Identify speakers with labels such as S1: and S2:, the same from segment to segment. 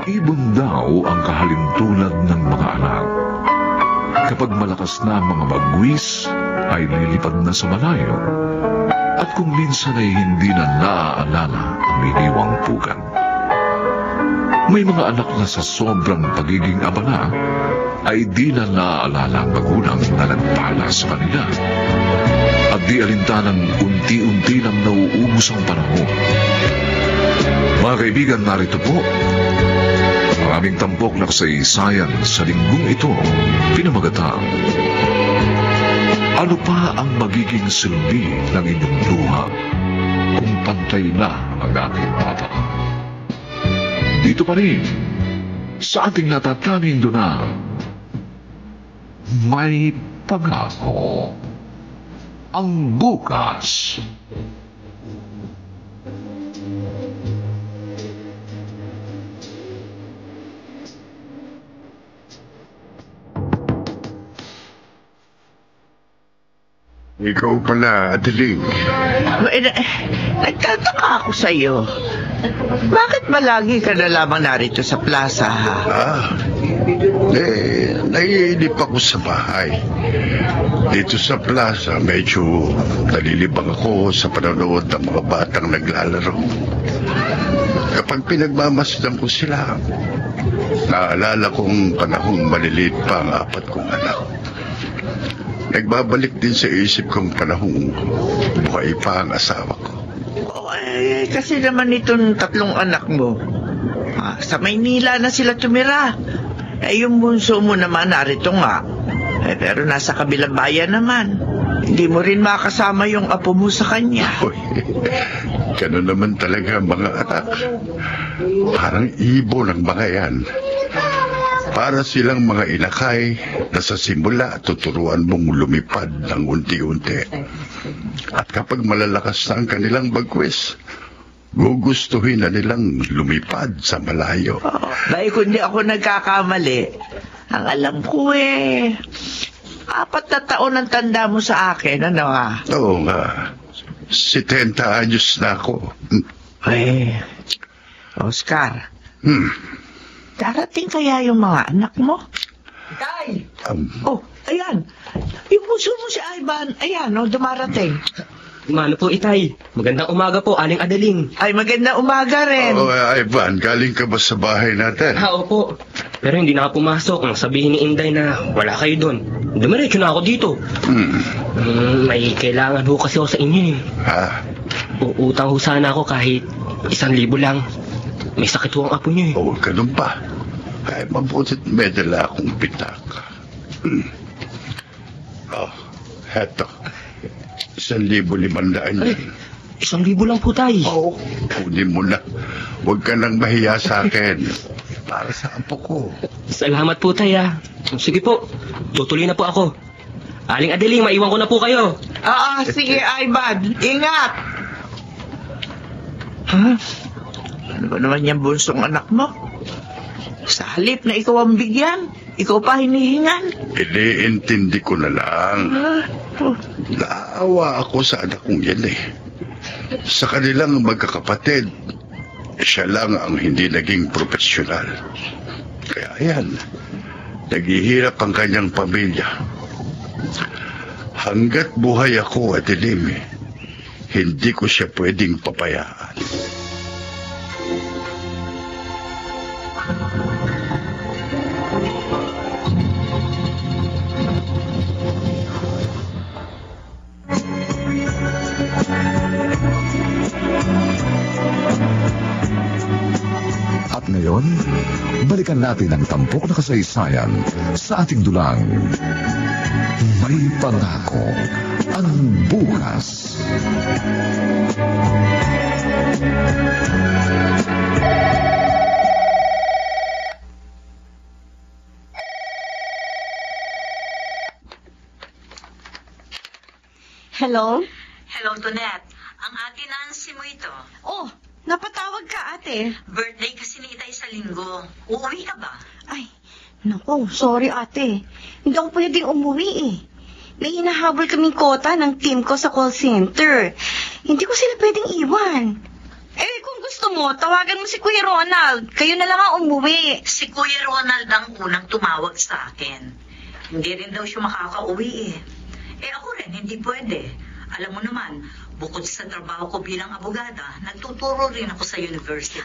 S1: Ibon daw ang kahalintulad ng mga anak. Kapag malakas na ang mga bagwis, ay lilipad na sa malayo. At kung minsan ay hindi na naaalala ang iniwang pugan. May mga anak na sa sobrang pagiging abala, ay di na naaalala ang magulang na nagpala sa kanila. At di alintanang unti-unti nang nauubos ang panahon. Mga kaibigan, narito po ang aming tampok na kasaysayan sa linggong ito, pinamagatang ano pa ang magiging silbi ng inyong luha kung pantay na ang aking bata? Dito pa rin sa ating natatanging duna, may pangako ang bukas.
S2: Ikaw pala, Adeling.
S3: Nagtataka ako sa'yo. Bakit ba lagi ka na lamang narito sa plaza, ha?
S2: Naiinip ako sa bahay. Dito sa plaza, medyo nalilibang ako sa panonood ng mga batang naglalaro. Kapag pinagmamasdan ko sila, naalala kong panahong maliliit pa ang 4 kong anak. Nagbabalik din sa isip kong panahong buhay pa ang asawa ko.
S3: Kasi naman itong 3 anak mo, sa Maynila na sila tumira. Yung bunso mo naman narito nga. Pero nasa kabilang bayan naman. Hindi mo rin makasama yung apo mo sa kanya.
S2: Gano'n naman talaga mga anak. Parang ibon ang mga yan. Para silang mga inakay na sa simula tuturuan mong lumipad ng unti-unti. At kapag malalakas na ang kanilang bagwis, gugustuhin na nilang lumipad sa malayo.
S3: Dahil kung di ako nagkakamali, ang alam ko 4 na taon ang tanda mo sa akin, ano ha?
S2: Oo nga. 70 anyos na ako.
S3: Oscar. Darating kaya yung mga anak mo? Tay! Ayan. Yung puso mo si Ivan, ayan, dumarating.
S4: Mano po, Itay. Magandang umaga po, Aling Adeling.
S3: Ay, magandang umaga rin.
S2: Ivan, galing ka ba sa bahay natin?
S4: Opo. Pero hindi na ako pumasok nang sabihin ni Inday na wala kayo doon. Dumiretso na ako dito. May kailangan ho kasi ako sa inyo. Uutang ho sana ako kahit 1,000 lang. May sakit ho ang apo niyo.
S2: Ganun pa. Ay, mabutit may dala akong pitaka. Heto. 1,500 yan.
S4: 1,000 lang po, Tay.
S2: Kunin mo na. Huwag ka nang mahiya sa akin. Para sa apo ko.
S4: Salamat po, Tay, Sige po, tutuloy na po ako. Aling Adeling, maiwan ko na po kayo.
S3: Sige, Ivan. Ingat! Ano ba naman yung bunsong anak mo? Sa halip na ikaw ang bigyan, ikaw pa hinihingan.
S2: Iniintindi ko na lang. Naawa ako sa anak kong yan Sa kanilang magkakapatid, siya lang ang hindi naging profesional. Kaya yan, naghihirap ang kanyang pamilya. Hanggat buhay ako, Adelim, hindi ko siya pwedeng papayaan.
S1: At ngayon, balikan natin ang tampok na kasaysayan sa ating dulang. May pangako ang bukas.
S5: Hello?
S6: Hello, Tonette. Ang ate Nancy mo ito.
S5: Oh, napatawag ka, ate.
S6: Birthday kasi ni Itay sa linggo. Uuwi ka ba?
S5: Ay, naku, sorry, ate. Hindi ako pwedeng umuwi May hinahabol kaming kota ng team ko sa call center. Hindi ko sila pwedeng iwan. Kung gusto gusto mo, tawagan mo si Kuya Ronald. Kayo na lang ang umuwi.
S6: Si Kuya Ronald ang unang tumawag sa akin. Hindi rin daw siya makakauwi eh. Eh ako rin, hindi pwede. Alam mo naman, bukod sa trabaho ko bilang abogada, nagtuturo rin ako sa university.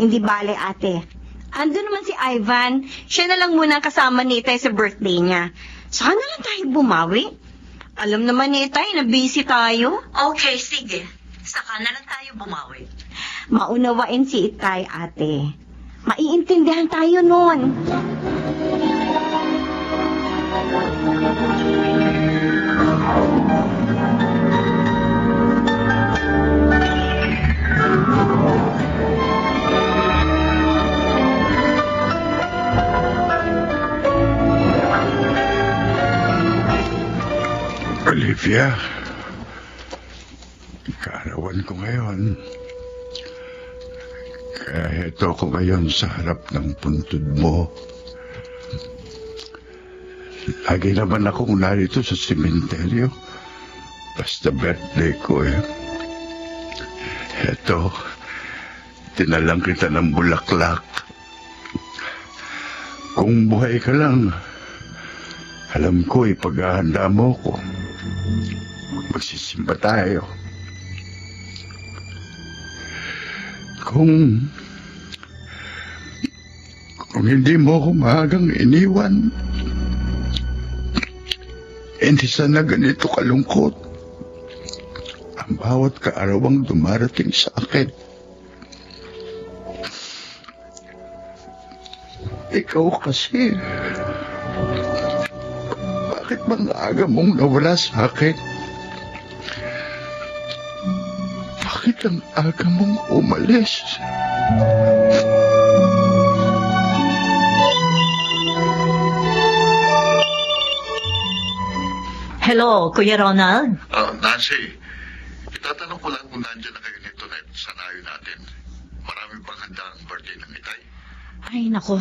S5: Hindi bale, ate. Ando naman si Ivan. Siya na lang muna ang kasama ni Itay sa birthday niya. Saka na lang tayo bumawi. Alam naman ni Itay na busy tayo.
S6: Okay, sige. Saka na lang tayo bumawi.
S5: Maunawain si Itay, ate. Maiintindihan tayo nun.
S2: Olivia, kaarawan ko ngayon. Kaya heto ko ngayon sa harap ng puntod mo. Lagi naman akong narito sa sementeryo. Basta birthday ko eh. Heto, tinalang kita ng bulaklak. Kung buhay ka lang, alam ko ipaghahanda mo ko. Magsisimba tayo. Kung hindi mo ako maagang iniwan, hindi sana ganito kalungkot ang bawat kaarawang dumarating sa akin. Ikaw kasi, bakit bang aga mong nawala sa akin? Bakit ang aga mong umalis?
S6: Hello, Kuya Ronald?
S2: Nancy, itatanong ko lang kung nandiyan na kayo nito na sanayo natin. Marami pang handa ang birthday ng Itay.
S7: Ay, nako.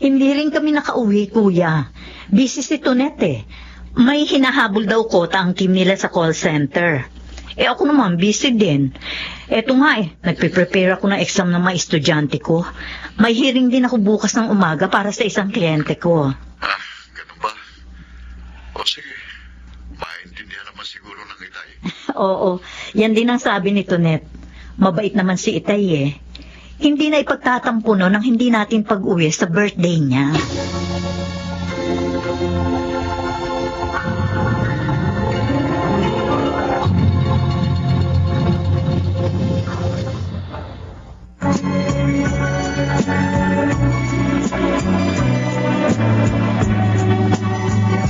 S7: Hindi rin kami nakauwi, kuya. Busy si Tonet eh. May hinahabol daw kota ang team nila sa call center. Eh ako naman, busy din. Eto nga eh, nagpe-prepare ako ng exam ng mga estudyante ko. May hearing din ako bukas ng umaga para sa isang kliyente ko.
S2: Ganun ba? O sige, maintindihan naman siguro ng Itay.
S7: Oo, yan din ang sabi ni Tonet. Mabait naman si Itay eh. Hindi na ipagtatampo no nang hindi natin pag-uwi sa birthday niya.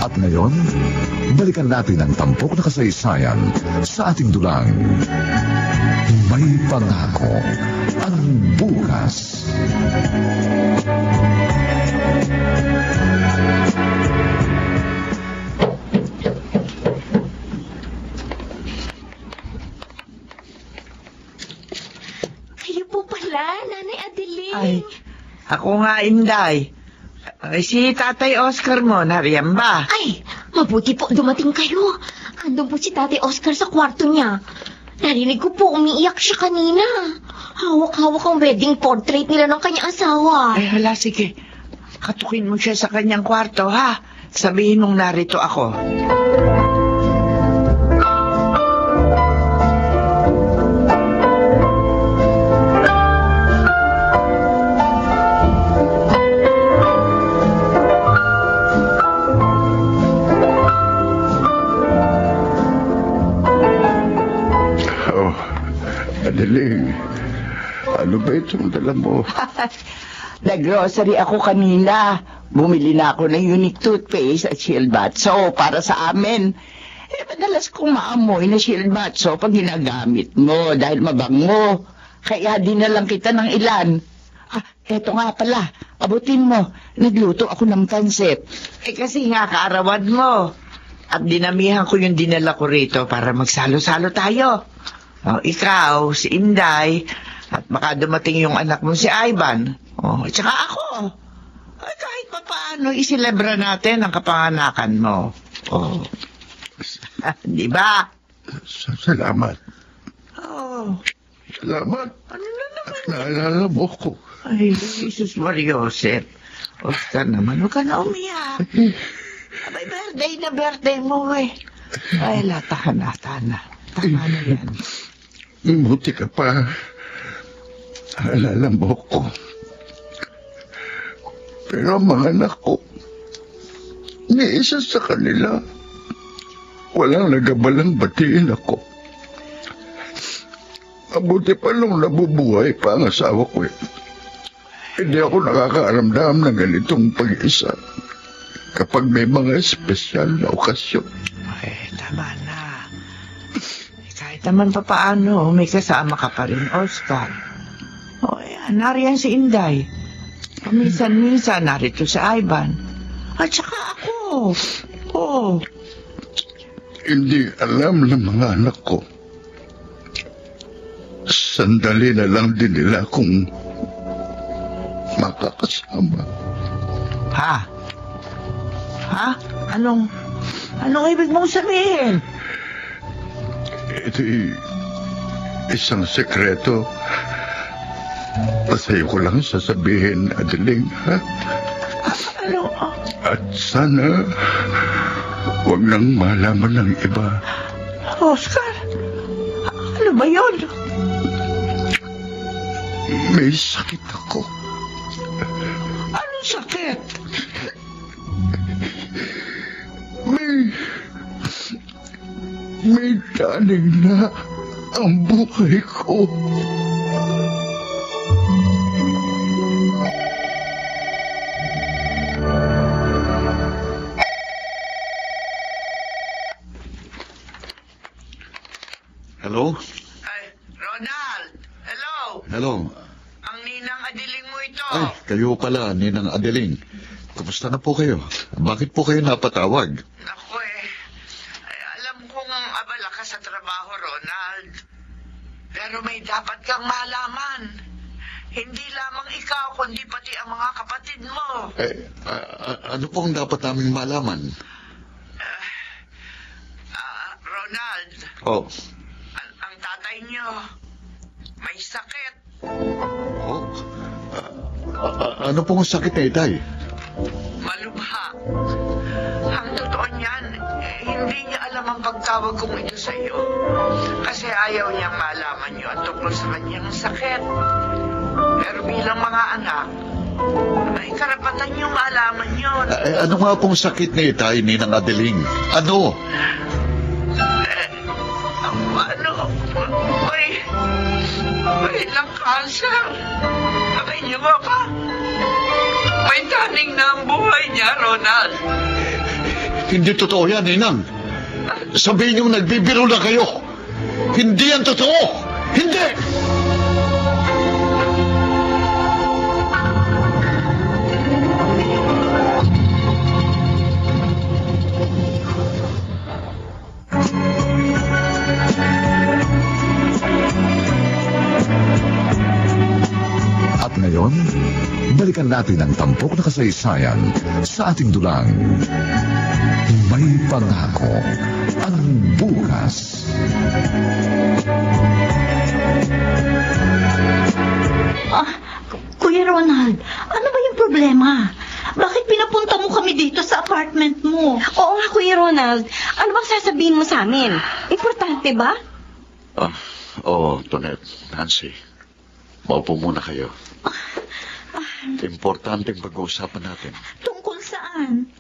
S1: At ngayon, balikan natin ang tampok na kasaysayan sa ating dulang. May pangako ang bukas.
S5: Kayo po pala, Nanay Adeline.
S3: Ay, ako nga, Inday. Ay, si Tatay Oscar mo, nariyan ba?
S5: Ay, mabuti po dumating kayo. Andun po si Tatay Oscar sa kwarto niya. Narinig ko po umiiyak siya kanina. Hawak-hawak ang wedding portrait nila ng kanyang asawa.
S3: Ay, hala, sige. Katukin mo siya sa kanyang kwarto, ha? Sabihin mong narito ako.
S2: Adeling, ano ba itong dala mo?
S3: Nag-grocery ako kanina. Bumili na ako ng unique toothpaste at shield bath soap para sa amin. Eh, madalas kong maamoy na shield bath soap pag ginagamit mo dahil mabango. Kaya dinalang kita ng ilan. Eto nga pala, abutin mo. Nagluto ako ng pansit. Eh kasi nga kaarawan mo. At dinamihan ko yung dinala ko rito para magsalo-salo tayo. Ikaw, si Inday, at baka dumating yung anak mo si Ivan. At saka ako. Ay, kahit pa paano, iselebra natin ang kapanganakan mo. Di ba?
S2: Salamat.
S3: Oh.
S2: Salamat.
S3: Ano na
S2: Naalala mo ko.
S3: Ay, Jesus Mariosep. Oscar naman, huwag ka na umiyak. Abay, birthday mo eh. Ay, tahan na. Tama na yan.
S2: Buti ka pa. Naalala mo ko. Pero ang mga anak ko, ni isa sa kanila, walang nagabalang batiin ako. Mabuti pa nung nabubuhay pa ang asawa ko eh. Hindi ako nakakaaramdam ng ganitong pag-isa kapag may mga espesyal na okasyon.
S3: Ay, tama na. Kahit naman papaano, may kasama ka pa rin, Oscar. O, yan, nariyan si Inday. Paminsan-minsan, narito si Ivan. At saka ako. Oh.
S2: Hindi alam ng mga anak ko. Sandali na lang din nila kung makakasama.
S3: Ha? Anong ibig mong sabihin?
S2: Ito'y isang sekreto. Sa'yo ko lang sasabihin, Adeling, ha?
S3: Ano?
S2: At sana huwag nang malaman ng iba.
S3: Oscar, ano ba yun?
S2: May sakit ako.
S3: Anong sakit?
S2: May taning na ang buhay ko.
S1: Hello?
S3: Ay, Ronald! Hello!
S1: Hello?
S3: Ang ninang Adiling mo ito.
S1: Ay, kayo pala, Ninang Adeling. Kumusta na po kayo? Bakit po kayo napatawag?
S3: Naku eh. Ay, alam kong abala ka sa trabaho, Ronald. Pero may dapat kang malaman. Hindi lamang ikaw, kundi pati ang mga kapatid mo.
S1: Ano pong dapat naming malaman?
S3: Ronald.
S1: Oh.
S3: Ang tatay niyo, may sakit.
S1: Oh? Ano pong sakit na itay?
S3: Malubha. Ang totoo niyan, hindi niya alam ang pagtawag kong ito sa iyo. Kasi ayaw niyang malaman niyo ang tungkol sa kanyang sakit. Pero bilang mga anak, may karapatan niyong malaman yun.
S1: Ano nga pong sakit na itay, Ninang Adeling? Ano?
S3: May lang cancer. Nakinig mo ka? May taning na ang buhay niya, Ronald.
S1: Hindi totoo yan, Ninang. Sabihin niyo nagbibiro na kayo. Hindi yan totoo. Hindi!
S8: At ngayon, balikan natin ang tampok na kasaysayan sa ating dulang. May pangako ang bukas.
S7: Kuya Ronald, ano ba yung problema? Bakit pinapunta mo kami dito sa apartment mo?
S5: Oo nga, Kuya Ronald. Ano bang sasabihin mo sa amin? Importante ba?
S1: Oo, Tonet, Nancy. Maupo muna kayo. Importanteng pag-uusapan natin.
S7: Tungkol saan?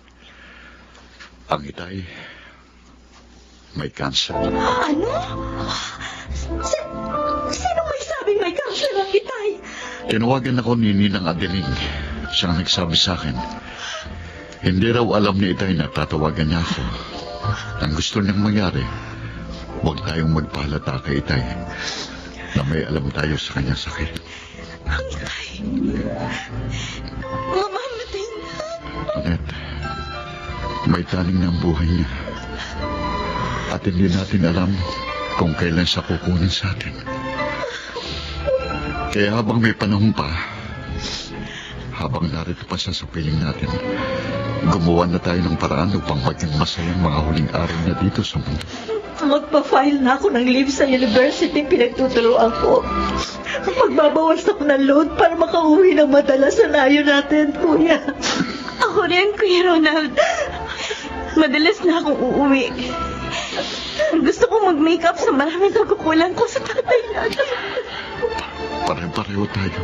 S1: Ang itay, may cancer.
S7: Ano? Sino may sabing may cancer ang itay?
S1: Tinawagan ako ni Ninang Adeling. Siya ang nagsabi sa akin. Hindi raw alam ni itay na tatawagan niya ako. Ang gusto niyang mangyari, huwag tayong magpahalata kay itay na may alam tayo sa kanyang sakit.
S7: Ang itay. Mamamatay na.
S1: Annette, may taning na ang buhay niya. At hindi natin alam kung kailan siya kukunin sa atin. Kaya habang may panahon pa, habang narito pa siya sa piling natin, gumawa na tayo ng paraan upang maging masayang mga huling araw niya dito sa mundo.
S7: Magpa-file na ako ng leave sa university pinagtuturuan ko. Magbabawas ako ng load para makauwi ng madalas sa layo natin, Kuya.
S5: Ako rin, Kuya Ronald. Madalas na akong uuwi. Gusto kong mag-makeup sa maraming pagkukulang ko sa tatay natin.
S1: Pare-pareho tayo.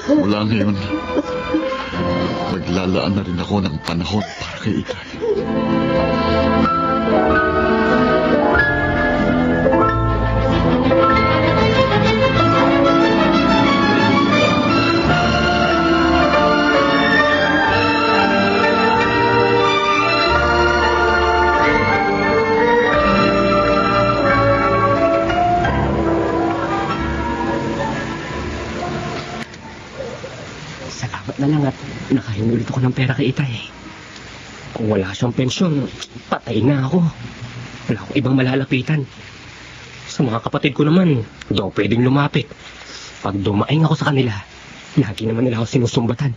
S1: Mula ngayon, maglalaan na rin ako ng panahon para kay Itay.
S4: Salamat na lang at nakahingi ulit ako ng pera kay Itay. Kung wala siyang pensyon, patay na ako. Wala akong ibang malalapitan. Sa mga kapatid ko naman, hindi ako pwedeng lumapit. Pag dumaing ako sa kanila, lagi naman nila ako sinusumbatan.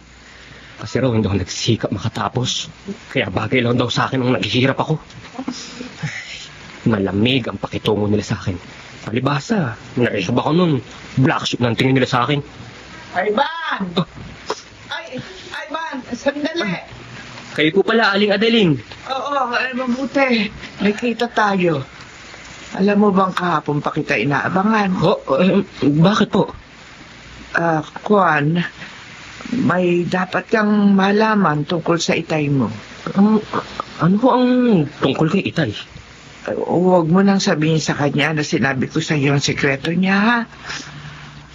S4: Kasi raw hindi ako nagsikap makatapos. Kaya bagay lang daw sa akin nung naghihirap ako. Malamig ang pakitungo nila sa akin. Palibasa, naihab ako nun. Black sheep ng tingin nila sa akin.
S3: Ivan! Ivan! Sandali!
S4: Kayo po pala, Aling Adeline.
S3: Oo, mabuti. Nakita tayo. Alam mo bang kahapon pa kita inaabangan?
S4: Bakit po?
S3: Kuan, may dapat kang malaman tungkol sa itay mo.
S4: Ano po ang tungkol kay Itay?
S3: Huwag mo nang sabihin sa kanya na sinabi ko sa iyo ang sekreto niya, ha?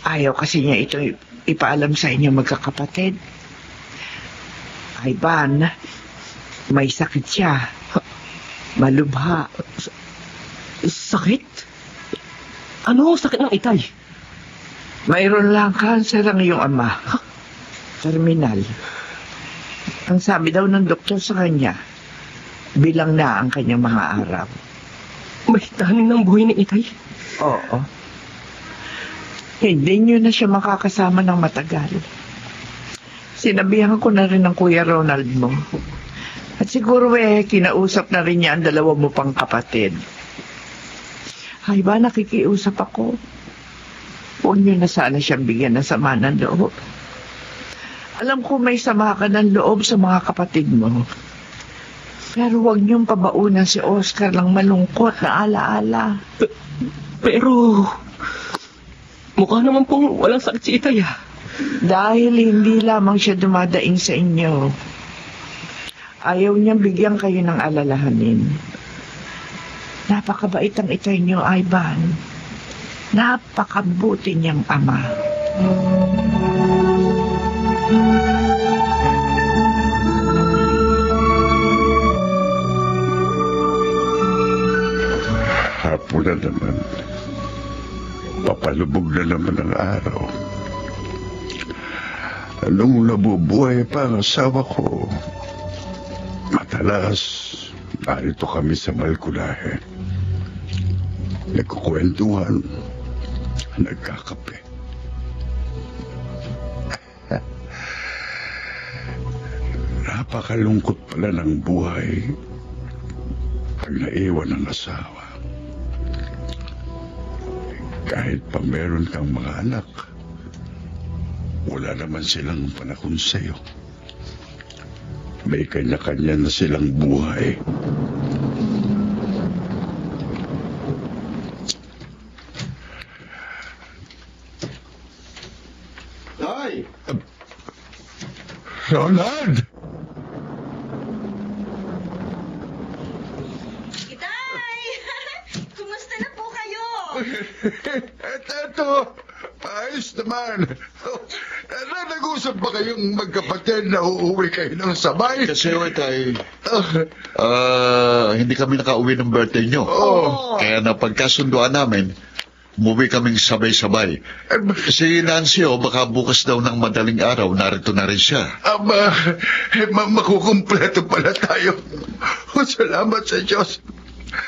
S3: Ayaw kasi niya ito ipaalam sa inyo magkakapatid. Ivan, may sakit siya. Malubha.
S4: Sakit? Ano ang sakit ng Itay?
S3: Mayroon lang cancer ang iyong ama. Terminal. Ang sabi daw ng doktor sa kanya, bilang na ang kanyang mga araw.
S4: May taning ng buhay ni Itay?
S3: Oo. Hindi niyo na siya makakasama ng matagal. Sinabihan ko na rin ng Kuya Ronald mo. At siguro kinausap na rin niya ang dalawa mo pang kapatid. Ay ba, nakikiusap ako. Huwag niyo na sana siyang bigyan ng sama ng loob. Alam ko may sama ka ng loob sa mga kapatid mo. Pero huwag niyong pabaunan si Oscar lang malungkot na alaala.
S4: Pero mukha naman pong walang sakit si Itay, ah.
S3: Dahil hindi lamang siya dumadaing sa inyo. Ayaw niyang bigyan kayo ng alalahanin. Napakabait ang Itay niyo, Ivan. Napakabuti niyang ama.
S2: Hapon na naman. Papalubog na naman ang araw. Nung nabubuhay pa ang asawa ko, madalas narito kami sa Malculahe. Nagkukwentuhan, nagkakape. Napakalungkot pala ng buhay pag naiwan ng asawa. Kahit pa meron kang mga anak, wala naman silang panahon sa'yo. May kanya-kanya na silang buhay.
S9: Tay!
S2: Ronald!
S5: Itay! Kumusta na po kayo?
S2: Eto, ayos naman. Nag-usap ba kayong magkapatid na uuwi kayo ng sabay?
S1: Kasi Itay, hindi kami nakauwi ng birthday nyo. Kaya napagkasunduan namin, umuwi kaming sabay-sabay. Si Nancy, baka bukas daw ng madaling araw, narito na rin siya.
S2: Makukumpleto pala tayo. Salamat sa Diyos.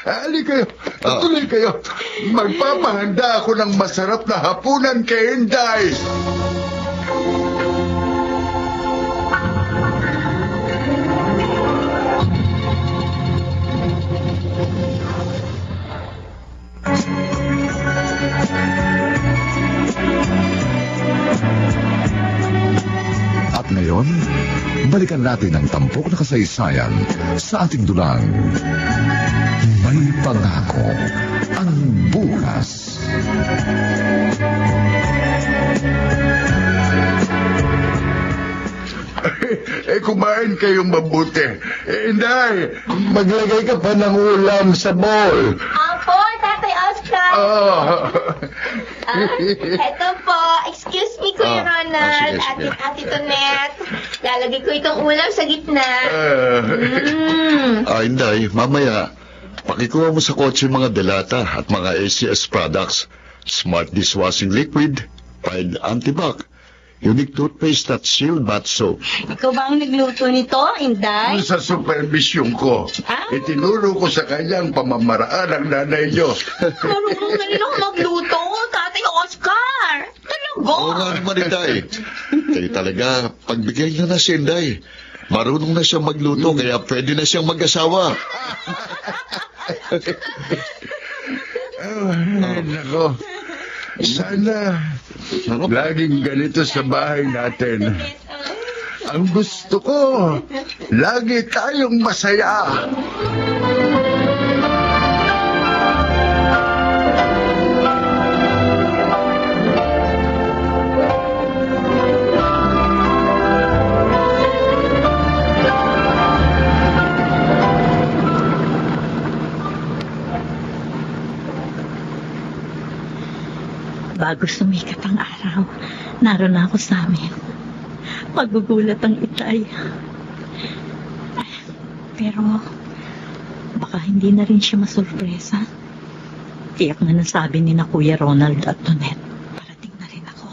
S2: Ali kayo, tuloy kayo. Magpapahanda ako ng masarap na hapunan kay Inday.
S8: At ngayon, balikan natin ang tampok na kasaysayan sa ating dulang. May pangako ang bukas.
S2: Kumain kayong mabuti. Inday, maglagay ka pa ng ulam sa bowl.
S5: Apo, Tatay Oscar. Eto po, excuse me, Kuya Ronald, Ate Tonet. Lalagay ko itong ulam sa gitna.
S9: Inday, mamaya, pakikuha mo sa kotse mga delata at mga ACS products, Smart Dishwashing Liquid, Pride Antibac, Unique Toothpaste at Shield Bath Soap.
S5: Ikaw ba ang nagluto nito, Inday?
S2: Sa supervision ko, itinuro ko sa kanya ang pamamaraan ng nanay niyo.
S5: Marunong na nilang magluto, Tatay Oscar. Talaga?
S9: Oo nga naman, Inday. Kayo talaga, pagbigay na si Inday. Marunong na siyang magluto, kaya pwede na siyang mag-asawa.
S2: Nako. Sana laging ganito sa bahay natin. Ang gusto ko, lagi tayong masaya.
S7: Bago sumikat ang araw, naroon ako sa amin. Magugulat ang itay. Pero, baka hindi na rin siya masurpresa. Tiyak na nasabi ni na Kuya Ronald at Tonet. Parating na rin ako.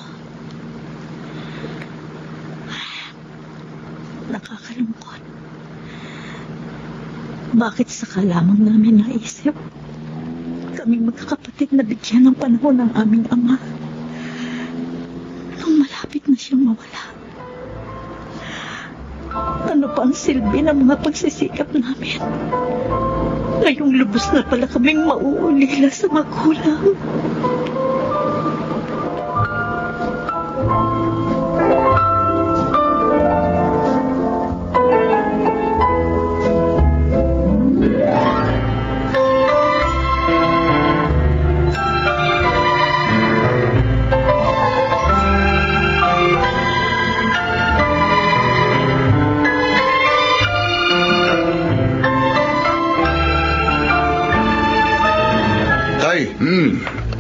S7: Nakakalungkot. Bakit saka lamang namin naisip kaming magkakapatid na bigyan ng panahon ng aming ama nung malapit na siyang mawala? Ano pa ang silbi ng mga pagsisikap namin? Ngayong lubos na pala kaming mauulila sa magulang.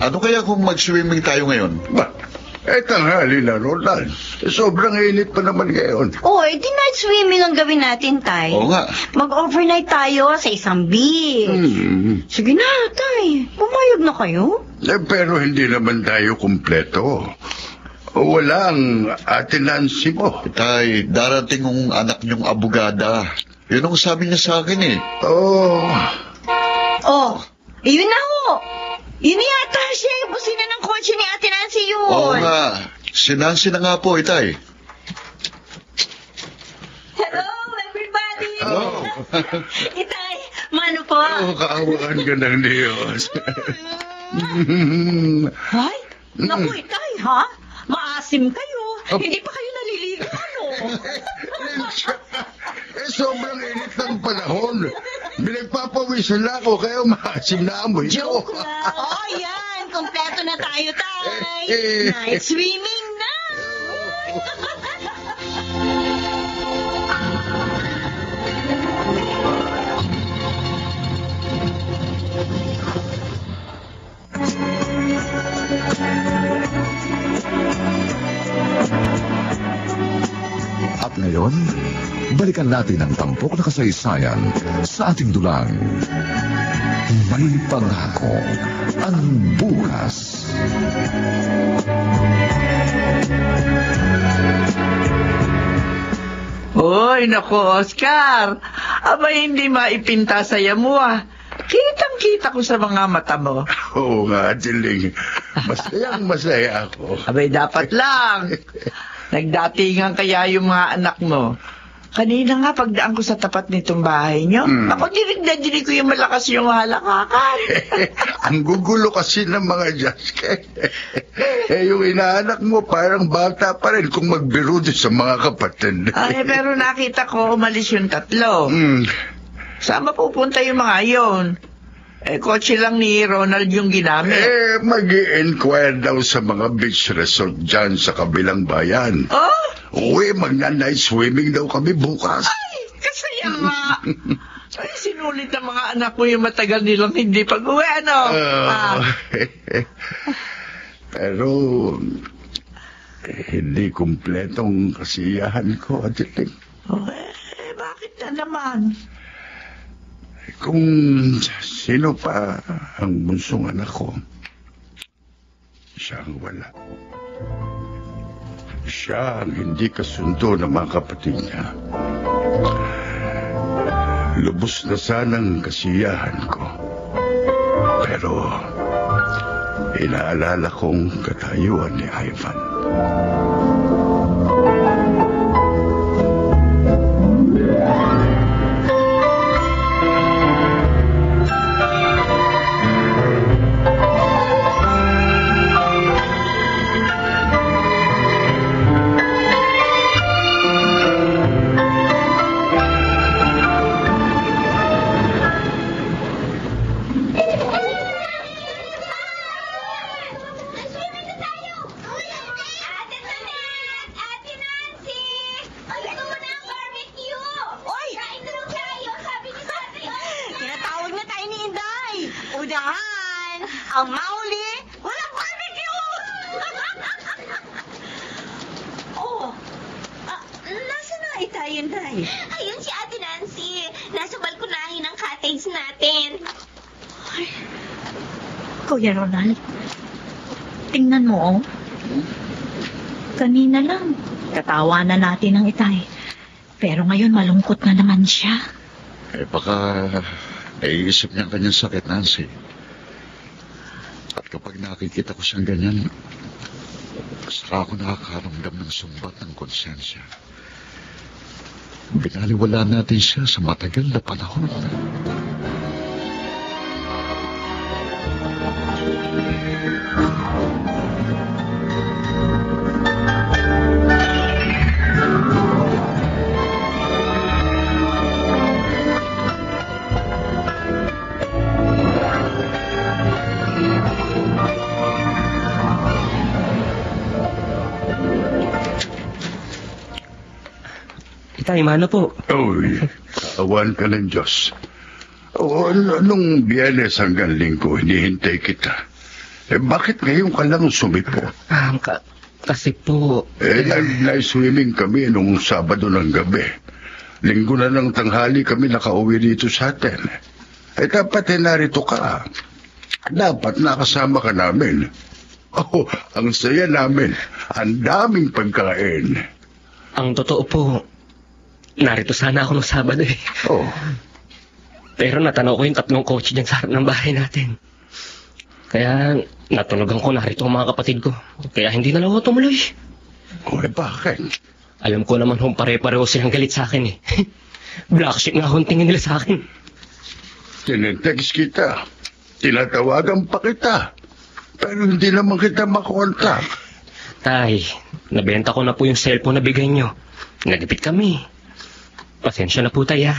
S9: Ano kaya kung mag-swimming tayo ngayon?
S2: Tanghali na, Ronald. Sobrang init pa naman ngayon.
S5: Di night swimming ang gawin natin, Tay.
S9: Oo nga.
S5: Mag-overnight tayo sa isang beach. Sige na, Tay. Pumayag na kayo.
S2: Pero hindi naman tayo kumpleto. Wala ang Ate Nancy mo.
S9: Tay, darating ang anak niyong abogada. Yun ang sabi niya sa akin eh.
S5: Yun na ho. Yun yata siya yung busina ng kotse ni Ate Nancy yun.
S9: Oo nga. Si Nancy na nga po, Itay.
S5: Hello, everybody.
S9: Hello.
S5: Itay, mano po?
S2: Kaawaan ka ng Diyos.
S5: Ay, naku, Itay, ha? Maasim kayo. Hindi pa kayo naliligo, ano?
S2: Sobrang init ng panahon. Pinagpapawisan na ako, kaya maasim na amoy.
S5: Joke lang. Yan. Kompleto na tayo, Tay. Night swimming na.
S8: At ngayon, balikan natin ang tampok na kasaysayan sa ating dulang. May pangako ang bukas.
S3: Hoy, nako, Oscar. Aba, hindi maipinta saya mo, Kitang-kita ko sa mga mata mo.
S2: Oo nga, Jiling. Masayang-masaya ako.
S3: Abay, dapat lang. Nagdatingan kaya yung mga anak mo. Kanina nga, pagdaan ko sa tapat nitong bahay nyo, ako dinig na dinig ko yung malakas yung halakakan.
S2: Ang gugulo kasi ng mga Jaske. Yung inaanak mo parang bata pa rin kung magbiro doon sa mga kapatid.
S3: Ay, pero nakita ko umalis yung tatlo. Saan mapupunta yung mga yon? Kotse lang ni Ronald yung ginamit.
S2: Mag-i-inquire daw sa mga beach resort dyan sa kabilang bayan.
S3: Oh?
S2: Uy, magna-night swimming daw kami bukas.
S3: Ay, kasaya nga. Ay, sinulit ng mga anak ko yung matagal nilang hindi pag-uwi, ano?
S2: Pero, hindi kumpletong kasiyahan ko, Atiting.
S3: Bakit na naman?
S2: Kung sino pa ang bunsong anak ko, siya ang wala. Siya ang hindi kasundo ng mga kapatid niya. Lubos na sanang kasiyahan ko. Pero, inaalala kong katayuan ni Ivan.
S5: Ang mauli, walang barbecue!
S7: Nasa na itayin, Day?
S10: Ayun si Ate Nancy. Nasa balkonahin ng cottage natin.
S7: Kuya Ronald, tingnan mo, Kanina lang, katawanan natin ang itay. Pero ngayon malungkot na naman siya.
S9: Baka naiisip niya ang kanyang sakit, Nancy. At kapag nakikita ko siyang ganyan, saka ako nakakaramdam ng sumbat ng konsensya. Binaliwala natin siya sa matagal na panahon.
S4: Itay, mano po.
S2: Uy, awan ka ng Diyos. Nung Biyernes hanggang Linggo, hinihintay kita. Bakit ngayon ka lang sumipo?
S4: Kasi po...
S2: Nag-swimming kami nung Sabado ng gabi. Linggo na ng tanghali kami nakauwi dito sa atin. Dapat narito ka. Dapat nakasama ka namin. Ang saya namin. Ang daming pagkain.
S4: Ang totoo po, narito sana ako nung Sabado eh. Pero natanaw ko yung 3 kotse dyan sa harap ng bahay natin. Kaya natulogan ko narito ang mga kapatid ko. Kaya hindi na lang ako tumuloy.
S2: Bakit?
S4: Alam ko naman kung pare-pareho silang galit sa akin eh. Black sheep nga akong tingin nila sa akin.
S2: Tinetext kita. Tinatawagan pa kita. Pero hindi naman kita makontak.
S4: Tay, nabenta ko na po yung cellphone na bigay nyo. Nagipit kami. Pasensya na po, tay, ha?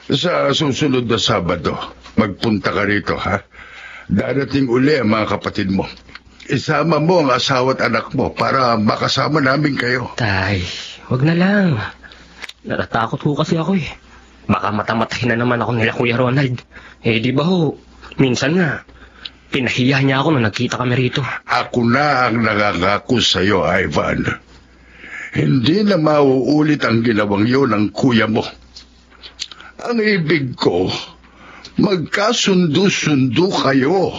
S2: Sa susunod na Sabado, magpunta ka rito, ha? Darating uli ang mga kapatid mo. Isama mo ang asawa at anak mo para makasama namin kayo.
S4: Tay, wag na lang. Natatakot ho kasi ako eh. Baka matamatay na naman ako nila Kuya Ronald. Di ba ho, minsan nga, pinahiya niya ako nung nagkita kami rito.
S2: Ako na ang nangangako sa'yo, Ivan. Hindi na mauulit ang ginawang yun ng kuya mo. Ang ibig ko, magkasundo-sundo kayo.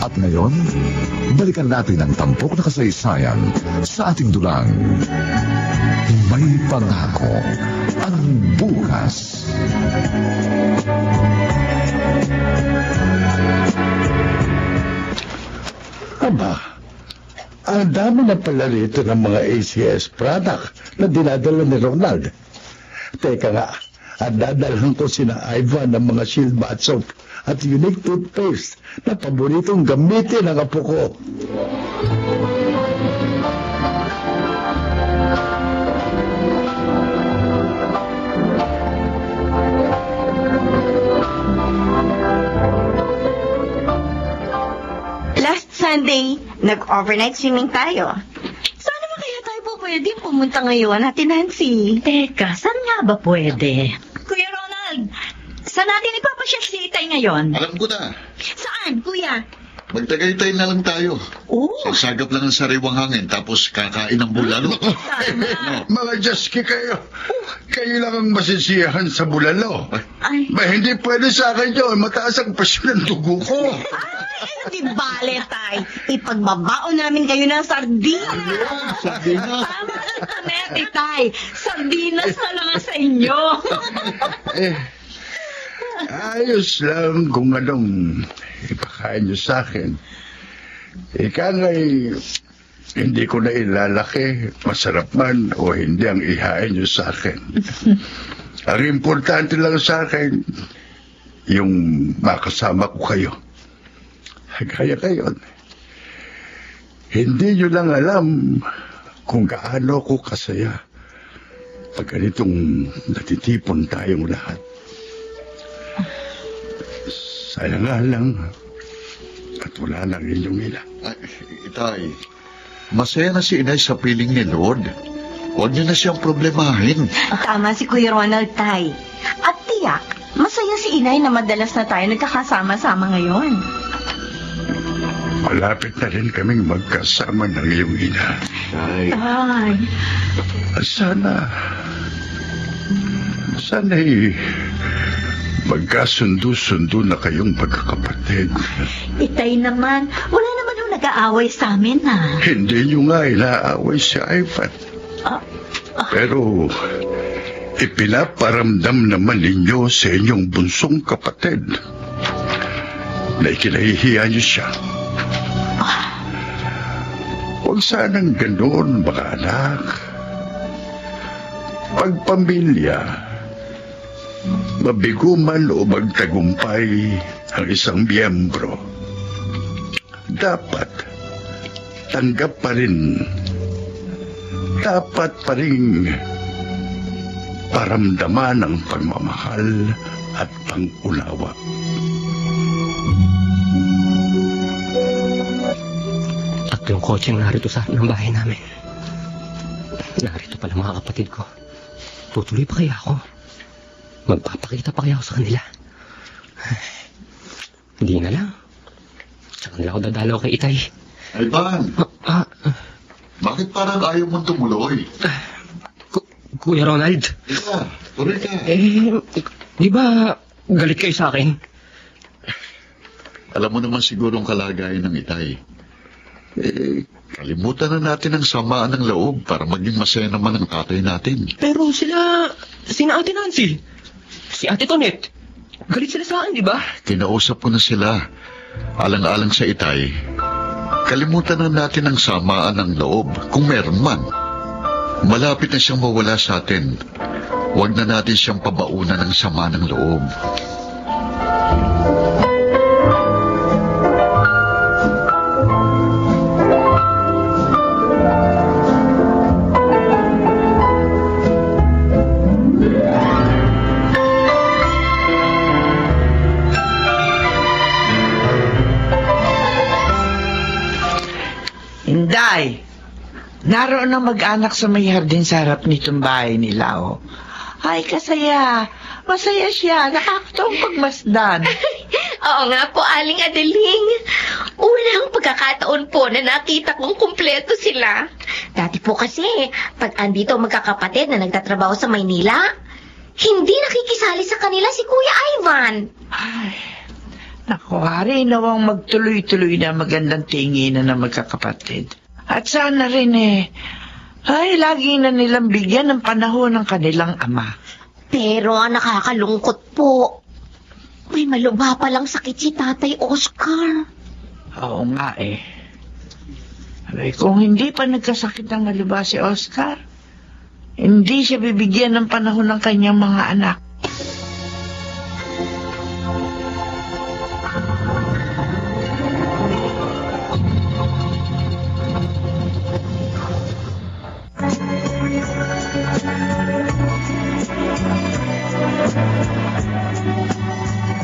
S8: At ngayon, Balikan natin ang tampok na kasaysayan sa ating dulang. May pangako ang bukas.
S2: Aba, ang dami na pala rito ng mga ACS product na dinadala ni Ronald. Teka nga, at dadalhan ko sina Ivan ng mga Shield Bath Soap at Unique Toothpaste na paboritong gamitin ng apo ko.
S5: Last Sunday, nag-overnight swimming tayo. Saan naman kaya tayo po pwede pumunta ngayon, Ate Nancy?
S7: Teka, saan nga ba pwede? Kuya Ronald, saan natin ipapasyal si Itay ngayon?
S9: Alam ko na.
S5: Saan, Kuya?
S9: Magtagaytay na lang tayo.
S7: Oh.
S9: Sagsagap lang ng sariwang hangin, tapos kakain ng bulalo.
S2: Mga Diyos kayo. Kayo lang ang masisiyahan sa bulalo.
S7: Ay.
S2: Ba, hindi pwede sa akin yun. Mataas ang presyon ng dugo ko.
S5: Di bale, Tay. Ipagbabaon namin kayo ng sardinas.
S9: Sardinas?
S5: Tama na, Tanete, Tay. Sardinas na lang sa inyo.
S2: Ayos lang kung anong ipakain niyo sa akin. Ika nga'y hindi ko na ilalaki, masarap man o hindi ang ihain niyo sa akin. Ang importante lang sa akin, yung makasama ko kayo. Kaya kayo, hindi niyo lang alam kung gaano ko kasaya pag ganitong natitipon tayong lahat. Sayang nga lang at wala nang inyong ina.
S9: Ay, Itay, masaya na si Inay sa piling ni Lord. Huwag niyo na siyang problemahin.
S5: Tama si Kuya Ronald, Tay. At tiyak, masaya si Inay na madalas na tayo nagkakasama-sama ngayon.
S2: Malapit na rin kaming magkasama ng iyong ina.
S7: Tay.
S2: Sana'y magkasundo-sundo na kayong pagkakapatid.
S7: Itay naman, wala naman yung nag-aaway sa amin, ha?
S2: Hindi nyo nga inaaway si Ivan. Pero ipinaparamdam naman ninyo sa inyong bunsong kapatid na ikinahihiya niyo siya. Huwag sanang ganoon, mga anak. Pagpamilya, mabigo man o magtagumpay ang isang miyembro, dapat tanggap pa rin. Dapat pa rin paramdaman ang pagmamahal at pangunawa.
S4: Tatlong kotse ang narito sa harap ng bahay namin. Narito pala mga kapatid ko. Tutuloy pa kaya ako? Magpapakita pa kaya ako sa kanila? Hindi na lang. Sa kanila ako dadalaw kay Itay.
S9: Ivan, bakit parang ayaw mong tumuloy?
S4: Kuya Ronald.
S9: Ika, tuloy ka.
S4: Di ba galit kayo sa akin?
S9: Alam mo naman siguro ang kalagayan ng Itay. Kalimutan na natin ang samaan ng loob para maging masaya naman ang tatay natin.
S4: Pero sina Ate Nancy, si Ate Tonet, galit sila sa akin, di ba?
S9: Kinausap ko na sila. Alang-alang sa Itay, kalimutan na natin ang samaan ng loob kung meron man. Malapit na siyang mawala sa atin. Huwag na natin siyang pabaunan ng sama ng loob.
S3: Inday, naroon ang mag-anak sa may hardin sa harap nitong bahay nila, oh. Ay, kasaya. Masaya siya. Nakakatawang pagmasdan.
S10: Oo nga po, Aling Adeling. Unang pagkakataon po na nakita kong kumpleto sila. Dati po kasi, pag andito ang magkakapatid na nagtatrabaho sa Maynila, hindi nakikisali sa kanila si Kuya Ivan.
S3: Ay, Naku, hari, nawang magtuloy-tuloy na magandang tinginan ng magkakapatid. At sana rin ay lagi na nilang bigyan ng panahon ng kanilang ama.
S10: Pero nakakalungkot po. May malubha palang sakit si Tatay Oscar.
S3: Oo nga Ay, kung hindi pa nagkasakit ng malubha si Oscar, hindi siya bibigyan ng panahon ng kanyang mga anak.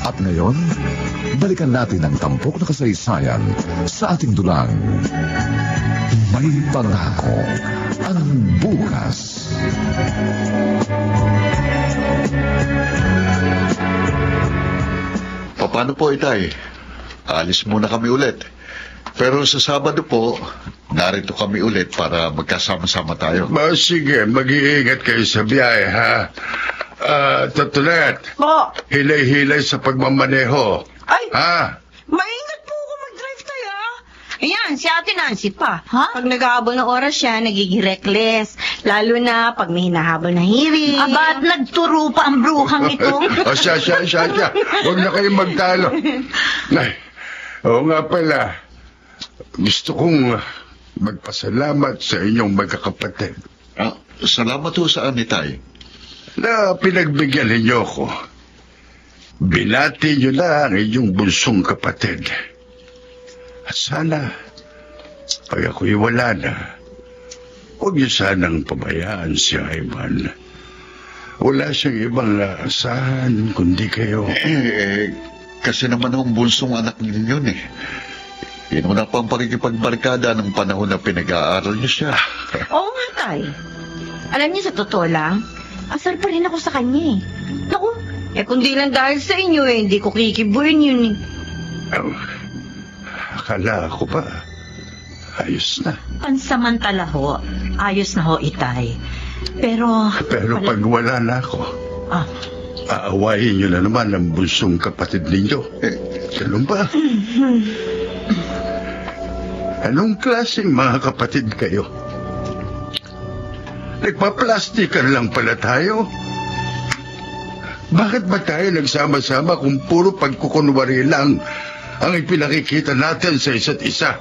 S8: At ngayon, balikan natin ang tampok na kasaysayan sa ating dulang. May pangako ang bukas.
S9: Paano po, Itay? Alis muna kami ulit. Pero sa Sabado po, narito kami ulit para magkasama-sama tayo.
S2: Sige, mag-iingat kayo sa biyahe, ha? Tutunet.
S5: Po.
S2: Hilay-hilay sa pagmamaneho.
S5: Ay!
S2: Ha?
S5: Maingat po ako mag-drive tayo, ha? Ayan, si Ate Nancy pa. Ha? Pag nag-aabol ng oras siya, nagiging reckless. Lalo na pag may hinahabol na hearing.
S7: Aba, at nagturo pa ang bruhang ito.
S2: Siya. Huwag na kayong magtalo. Ay, oo nga pala. Gusto kong magpasalamat sa inyong magkakapatid.
S9: Salamat ho saan, Itay?
S2: Na pinagbigyan ninyo ako. Binati nyo na ang inyong bunsong kapatid. At sana, pag ako'y wala na, huwag niyo sanang pabayaan si Ivan. Wala siyang ibang naasahan kundi kayo.
S9: Kasi naman ang bunsong anak ninyo yun Inuna pang pakikipagbarkada ng panahon na pinag-aaral niyo siya.
S5: Oo nga, Tay. Alam niyo, sa totoo lang, asar pa rin ako sa kanya Naku, kung di lang dahil sa inyo hindi ko kikibuin yun
S2: Akala ko pa, ayos na.
S7: Pansamantala ho, ayos na ho, Itay. Pero
S2: pag wala na ako, aawahin niyo na naman ang bunsong kapatid ninyo. Ganun ba? Anong klaseng mga kapatid kayo? Nagpa-plastikan lang pala tayo. Bakit ba tayo nagsama-sama kung puro pagkukunwari lang ang ipinakikita natin sa isa't isa?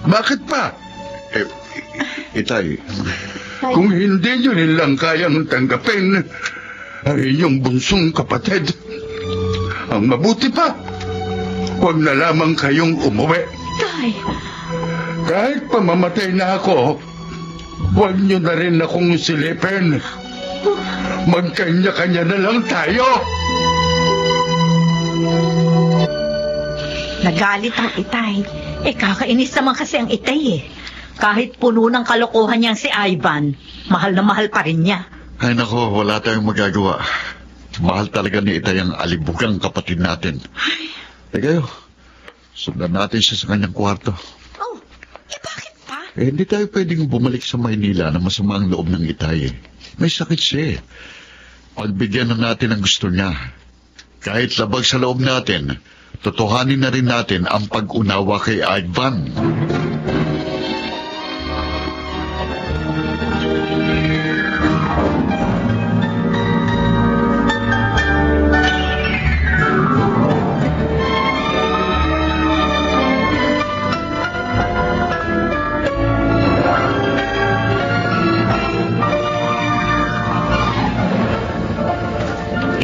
S2: Bakit pa?
S9: Itay,
S2: kung hindi nyo nilang kayang tanggapin ang inyong bunsong kapatid, ang mabuti pa, huwag na lamang kayong umuwi.
S7: Tay,
S2: kahit pamamatay na ako, huwag nyo na rin akong silipin. Magkanya-kanya na lang tayo.
S7: nagalit ang Itay. Kakainis naman kasi ang Itay Kahit puno ng kalokohan niyang si Ivan, mahal na mahal pa rin niya.
S9: Ay nako, wala tayong magagawa. Mahal talaga ni Itay ang alibugang kapatid natin. Kayo, sundan natin siya sa kanyang kwarto.
S5: Bakit pa?
S9: Hindi tayo pwedeng bumalik sa Maynila na masama ang loob ng Itay May sakit siya Pagbigyan na natin ang gusto niya. Kahit labag sa loob natin, totohanin na rin natin ang pag-unawa kay Ivan.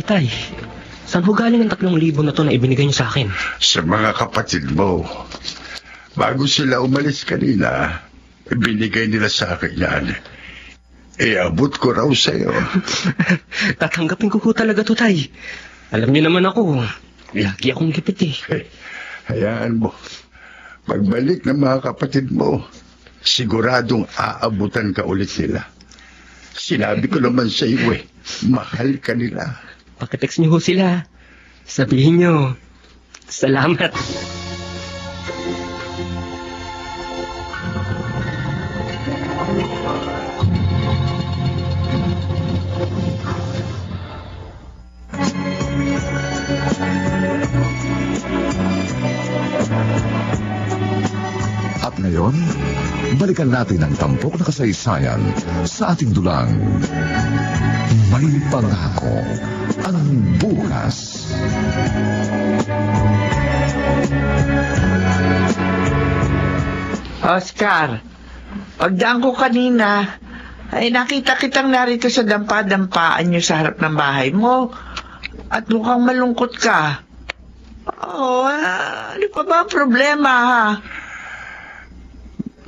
S4: Tay, saan ho galing ang 3,000 na to na ibinigay niyo sa akin?
S2: Sa mga kapatid mo. Bago sila umalis kanina, binigay nila sa akin yan. Abot ko raw sa'yo.
S4: Tatanggapin ko talaga to, Tay. Alam niyo naman ako, lagi akong gipit
S2: Hayaan mo. Pagbalik ng mga kapatid mo, siguradong aabutan ka ulit nila. Sinabi ko naman sa iyo mahal ka nila.
S4: Pakitext niyo ho sila. Sabihin niyo, salamat.
S8: balikan natin ang tampok na kasaysayan sa ating dulang. May pangako ang bukas.
S3: Oscar, pagdaan ko kanina, ay nakita kitang narito sa dampa-dampaan niyo sa harap ng bahay mo. At mukhang malungkot ka. Ano pa ba ang problema, ha?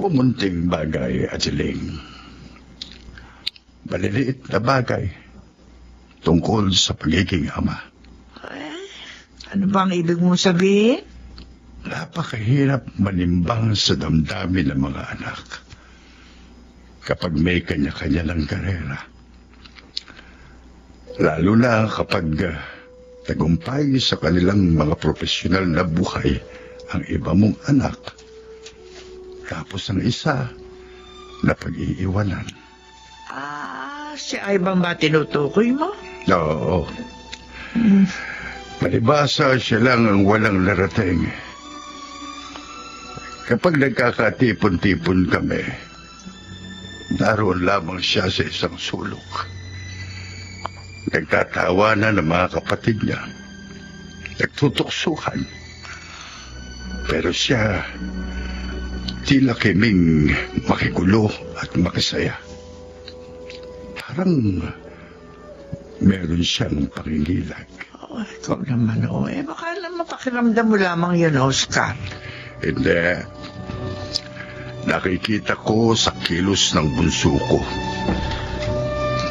S2: Pumunting bagay, Adeling. Maliliit na bagay tungkol sa pagiging ama.
S3: Ano ba ang ibig mong sabihin?
S2: Napakahirap manimbang sa damdamin ng mga anak kapag may kanya-kanya ng karera. Lalo na kapag tagumpay sa kanilang mga profesional na buhay ang iba mong anak. Tapos ang isa na pag-iiwanan.
S3: Si Ivan ba tinutukoy mo?
S2: Oo. Palibasa siya lang ang walang narating. Kapag nagkakatipon-tipon kami, naroon lamang siya sa isang sulok. Nagtatawanan ng mga kapatid niya. Nagtutuksuhan. Pero siya, tila kiming makigulo at makisaya. Parang meron siyang pangingilag.
S3: Ikaw naman, baka naman pakiramdam mo lamang yun, Oscar.
S2: Hindi. Nakikita ko sa kilos ng bunso ko.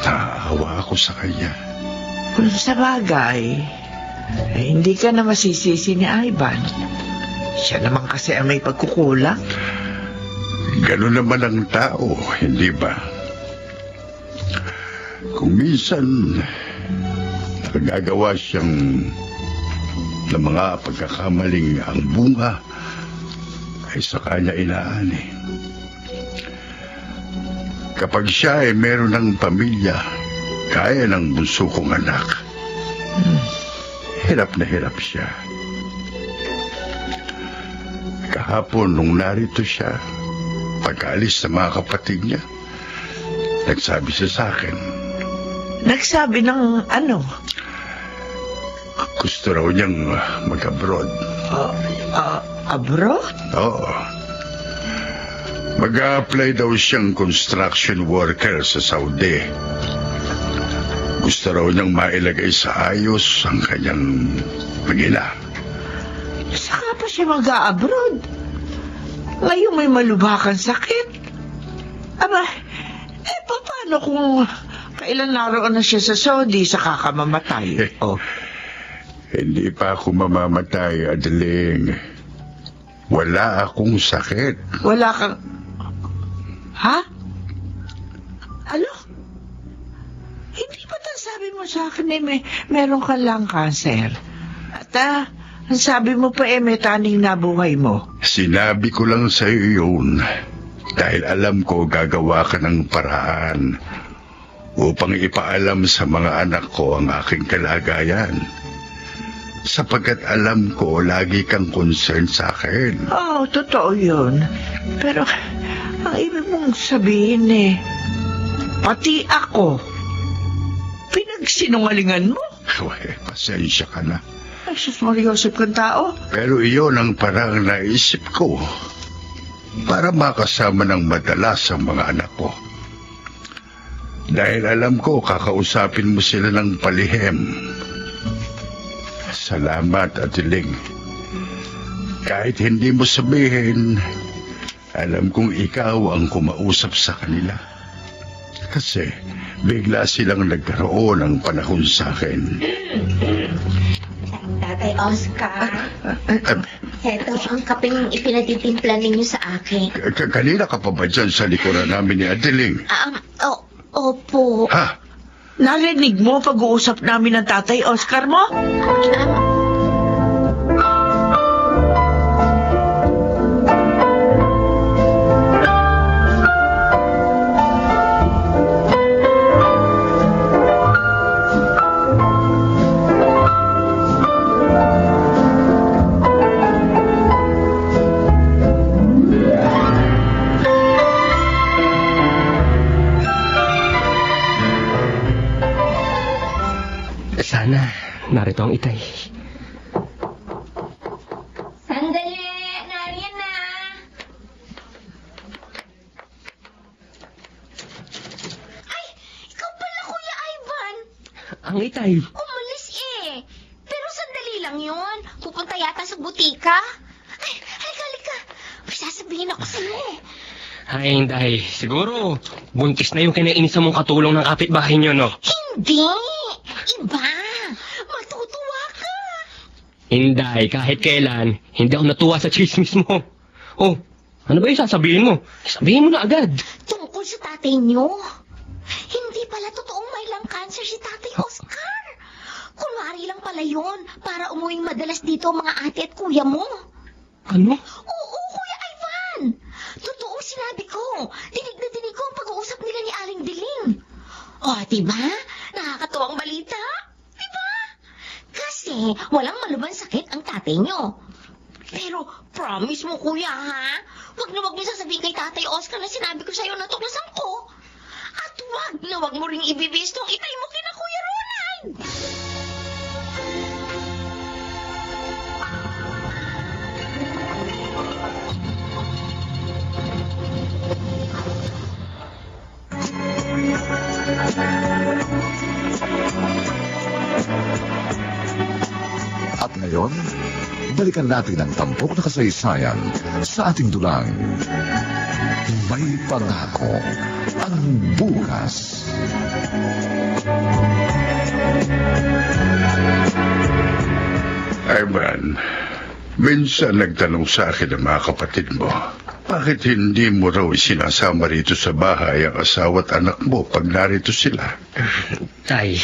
S2: Naawa ako sa kanya.
S3: Kung sa bagay, hindi ka na masisisi ni Ivan. Siya naman kasi ang may pagkukulang.
S2: Ganun naman ang tao, hindi ba? Kung minsan nakagagawa siyang ng mga pagkakamaling ang bunga ay sa kanya inaani. Kapag siya ay meron ng pamilya, kaya ng bunso kong anak, hirap na hirap siya. Kahapon nung narito siya, pagkaalis sa mga kapatid niya, nagsabi siya sa akin.
S3: Nagsabi ng ano?
S2: Gusto raw niyang mag-abroad.
S3: Abroad?
S2: Oo. Mag-a-apply daw siyang construction worker sa Saudi. Gusto raw niyang mailagay sa ayos ang kanyang mag-ina.
S3: Saka pa siya mag-a-abroad? Ngayon may malubhakang sakit. Aba, paano kung kailan naroon na siya sa Saudi sa kakamamatay?
S2: Hindi pa ako mamamatay, Adeling. Wala akong sakit.
S3: Wala kang... Ha? Ano? Hindi ba sabi mo sa akin meron ka lang cancer? At ang sabi mo pa may taning nabuhay mo.
S2: Sinabi ko lang sa iyo yun dahil alam ko gagawa ka ng paraan upang ipaalam sa mga anak ko ang aking kalagayan. Sapagkat alam ko lagi kang concern sa akin.
S3: Totoo yun. Pero ang ibig mong sabihin pati ako, pinagsinungalingan mo?
S2: Pasensya ka na.
S3: Ay, sus Mariosep kang tao.
S2: Pero iyon ang parang naisip ko para makasama ng madalas ang mga anak ko. Dahil alam ko kakausapin mo sila ng palihim. Salamat, Adeling. Kahit hindi mo sabihin, alam kong ikaw ang kumausap sa kanila. Kasi bigla silang nagkaroon ng panahon sa akin.
S10: Tatay Oscar, heto ang kapeng ipinatitimpla ninyo sa akin.
S2: Kanina ka pa ba dyan sa likuran namin ni Adeling?
S10: Opo.
S2: Ha?
S3: Narinig mo pag-uusap namin ng tatay Oscar mo?
S4: Sana, narito ang itay.
S10: Sandali! Nariyan na! Ay! Ikaw pala, Kuya Ivan!
S4: Ang itay.
S10: Umalis eh! Pero sandali lang yun. Pupunta yata sa butika. Ay, halika. May sasabihin ako sa'yo eh.
S4: Ay, Inday. Siguro, buntis na yung kinaiinisan mong katulong ng kapitbahay nyo, no?
S10: Hindi! Iba! Matutuwa ka!
S4: Inday, kahit kailan, hindi ako natuwa sa chismis mo. Oh, ano ba yung sasabihin mo? Sabihin mo na agad.
S10: Tungkol sa tatay niyo. Hindi pala totoong may lung cancer si Tatay Oscar. Kunwari lang pala yun para umuwing madalas dito ang mga ate at kuya mo.
S4: Ano?
S10: Oo, Kuya Ivan. Totoo sinabi ko. Dinig na dinig ko ang pag-uusap nila ni Aling Diling. O, diba? Nakakatuwang balita. Diba? Kasi walang malubhang sakit ang tatay niyo. Pero promise mo, Kuya, ha? Wag niyo sasabihin kay Tatay Oscar na sinabi ko sa'yo na tuklasan ko. At wag mo ring ibibisto ang itay mo kina Kuya Ronald.
S8: At ngayon, balikan natin ang tampok na kasaysayan sa ating dulang. May pangako ang bukas.
S2: Ivan, minsan nagtanong sa akin ang mga kapatid mo, bakit hindi mo raw isinasama rito sa bahay ang asawa at anak mo pag narito sila?
S4: Tay,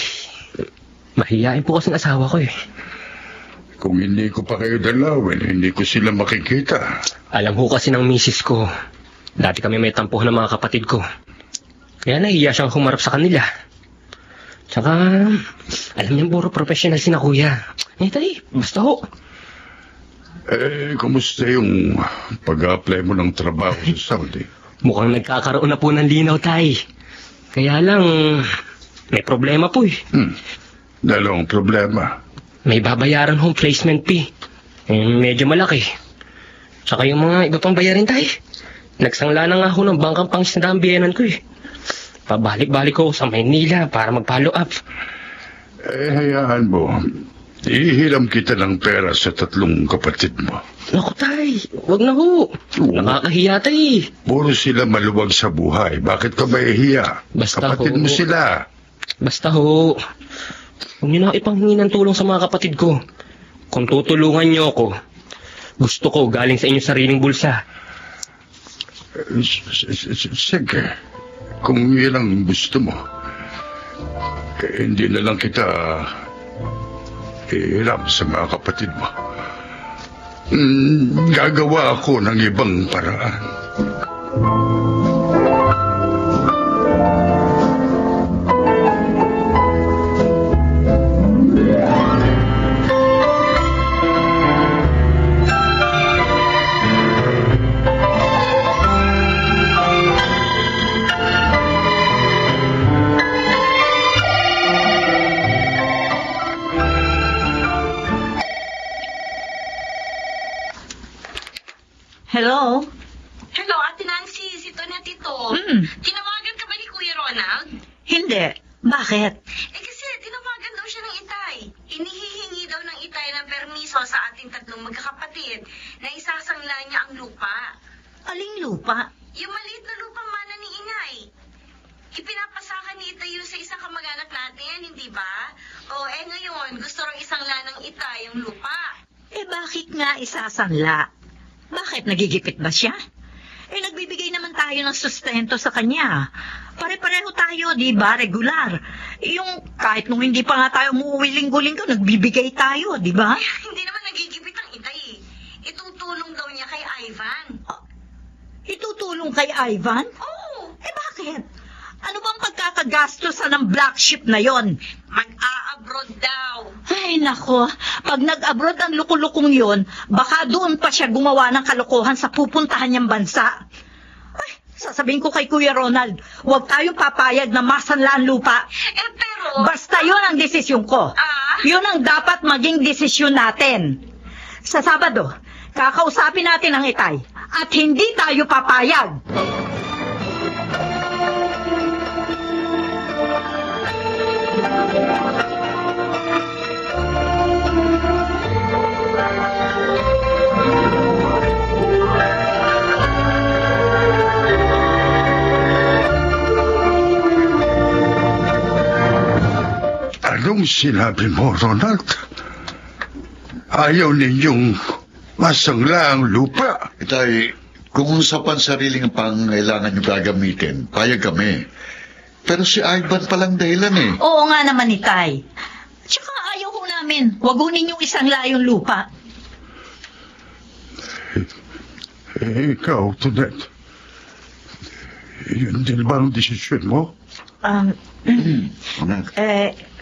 S4: mahihain po kasing asawa ko eh.
S2: Kung hindi ko pa kayo dalawin, hindi ko sila makikita.
S4: Alam ho kasi ng misis ko, dati kami may tampuhan ng mga kapatid ko. Kaya nahiya siyang humarap sa kanila. Tsaka, alam niyang puro professional si na kuya. Eh, tay, basta ho.
S2: Kumusta yung pag-apply mo ng trabaho sa Saudi?
S4: Mukhang nagkakaroon na po ng linaw, tay. Kaya lang, may problema po eh.
S2: Dalawang problema.
S4: May babayaran hong placement fee. Medyo malaki. Tsaka yung mga iba pang bayarin, tay. Nagsangla na nga ho ng bangkang pang-isandang biyenan ko eh. Pabalik-balik ko sa Maynila para mag-follow up.
S2: Hayaan mo. Ihiram kita ng pera sa 3 kapatid mo.
S4: Naku, tay. Wag na ho. Nakakahiya, tay.
S2: Puro sila maluwag sa buhay. Bakit ka mahihiya?
S4: Basta
S2: kapatid
S4: ho.
S2: mo sila.
S4: Basta ho. Huwag niyo na ipanghingi ng tulong sa mga kapatid ko. Kung tutulungan niyo ako, gusto ko galing sa inyong sariling bulsa.
S2: Sige. Kung yan ang gusto mo, hindi na lang kita ihiram sa mga kapatid mo. Gagawa ako ng ibang paraan.
S7: Hello?
S6: Hello, Ate Nancy. Si Tonet ito. Tinawagan ka ba ni Kuya Ronald?
S7: Hindi. Bakit?
S6: Kasi tinawagan daw siya ng itay. Inihihingi daw ng itay ng permiso sa ating 3 magkakapatid na isasangla niya ang lupa.
S7: Aling lupa?
S6: Yung maliit na lupa mana ni inay. Ipinapasakan ni itay yun sa isang kamag-anak natin, hindi ba? Ngayon, gusto rin isangla ng itay yung lupa.
S7: Bakit nga isasanla? Bakit, nagigipit ba siya? Nagbibigay naman tayo ng sustento sa kanya. Pare-pareho tayo, di ba? Regular. Yung kahit nung hindi pa nga tayo umuwi linggo-linggo, nagbibigay tayo, di ba?
S6: Hindi naman nagigipit ang itay. Itutulong daw niya kay Ivan.
S7: Itutulong kay Ivan?
S6: Oo.
S7: Bakit? Ano bang pagkakagastosan ng black ship na yon?
S6: Mag-a-abroad daw.
S7: Ay, nako. Pag nag-abroad ang lukulukong yon, baka doon pa siya gumawa ng kalokohan sa pupuntahan niyang bansa. Ay, Sasabihin ko kay Kuya Ronald, huwag tayong papayag na masanlaan lupa.
S6: Pero...
S7: Basta yun ang desisyon ko. Yun ang dapat maging desisyon natin. Sa Sabado, kakausapin natin ang itay at hindi tayo papayag.
S2: Anong sinabi mo, Ronald? Ayaw ninyong masangla ang lupa?
S9: Itay, kung sa pansariling pangailangan nyo gagamitin, payag kami. Pero si Ivan palang dahilan eh.
S7: Oo nga naman, itay. Tsaka ayaw ko namin, wagunin yung isang layong lupa.
S2: Ikaw, Tonet. Yun din ba ang desisyon mo?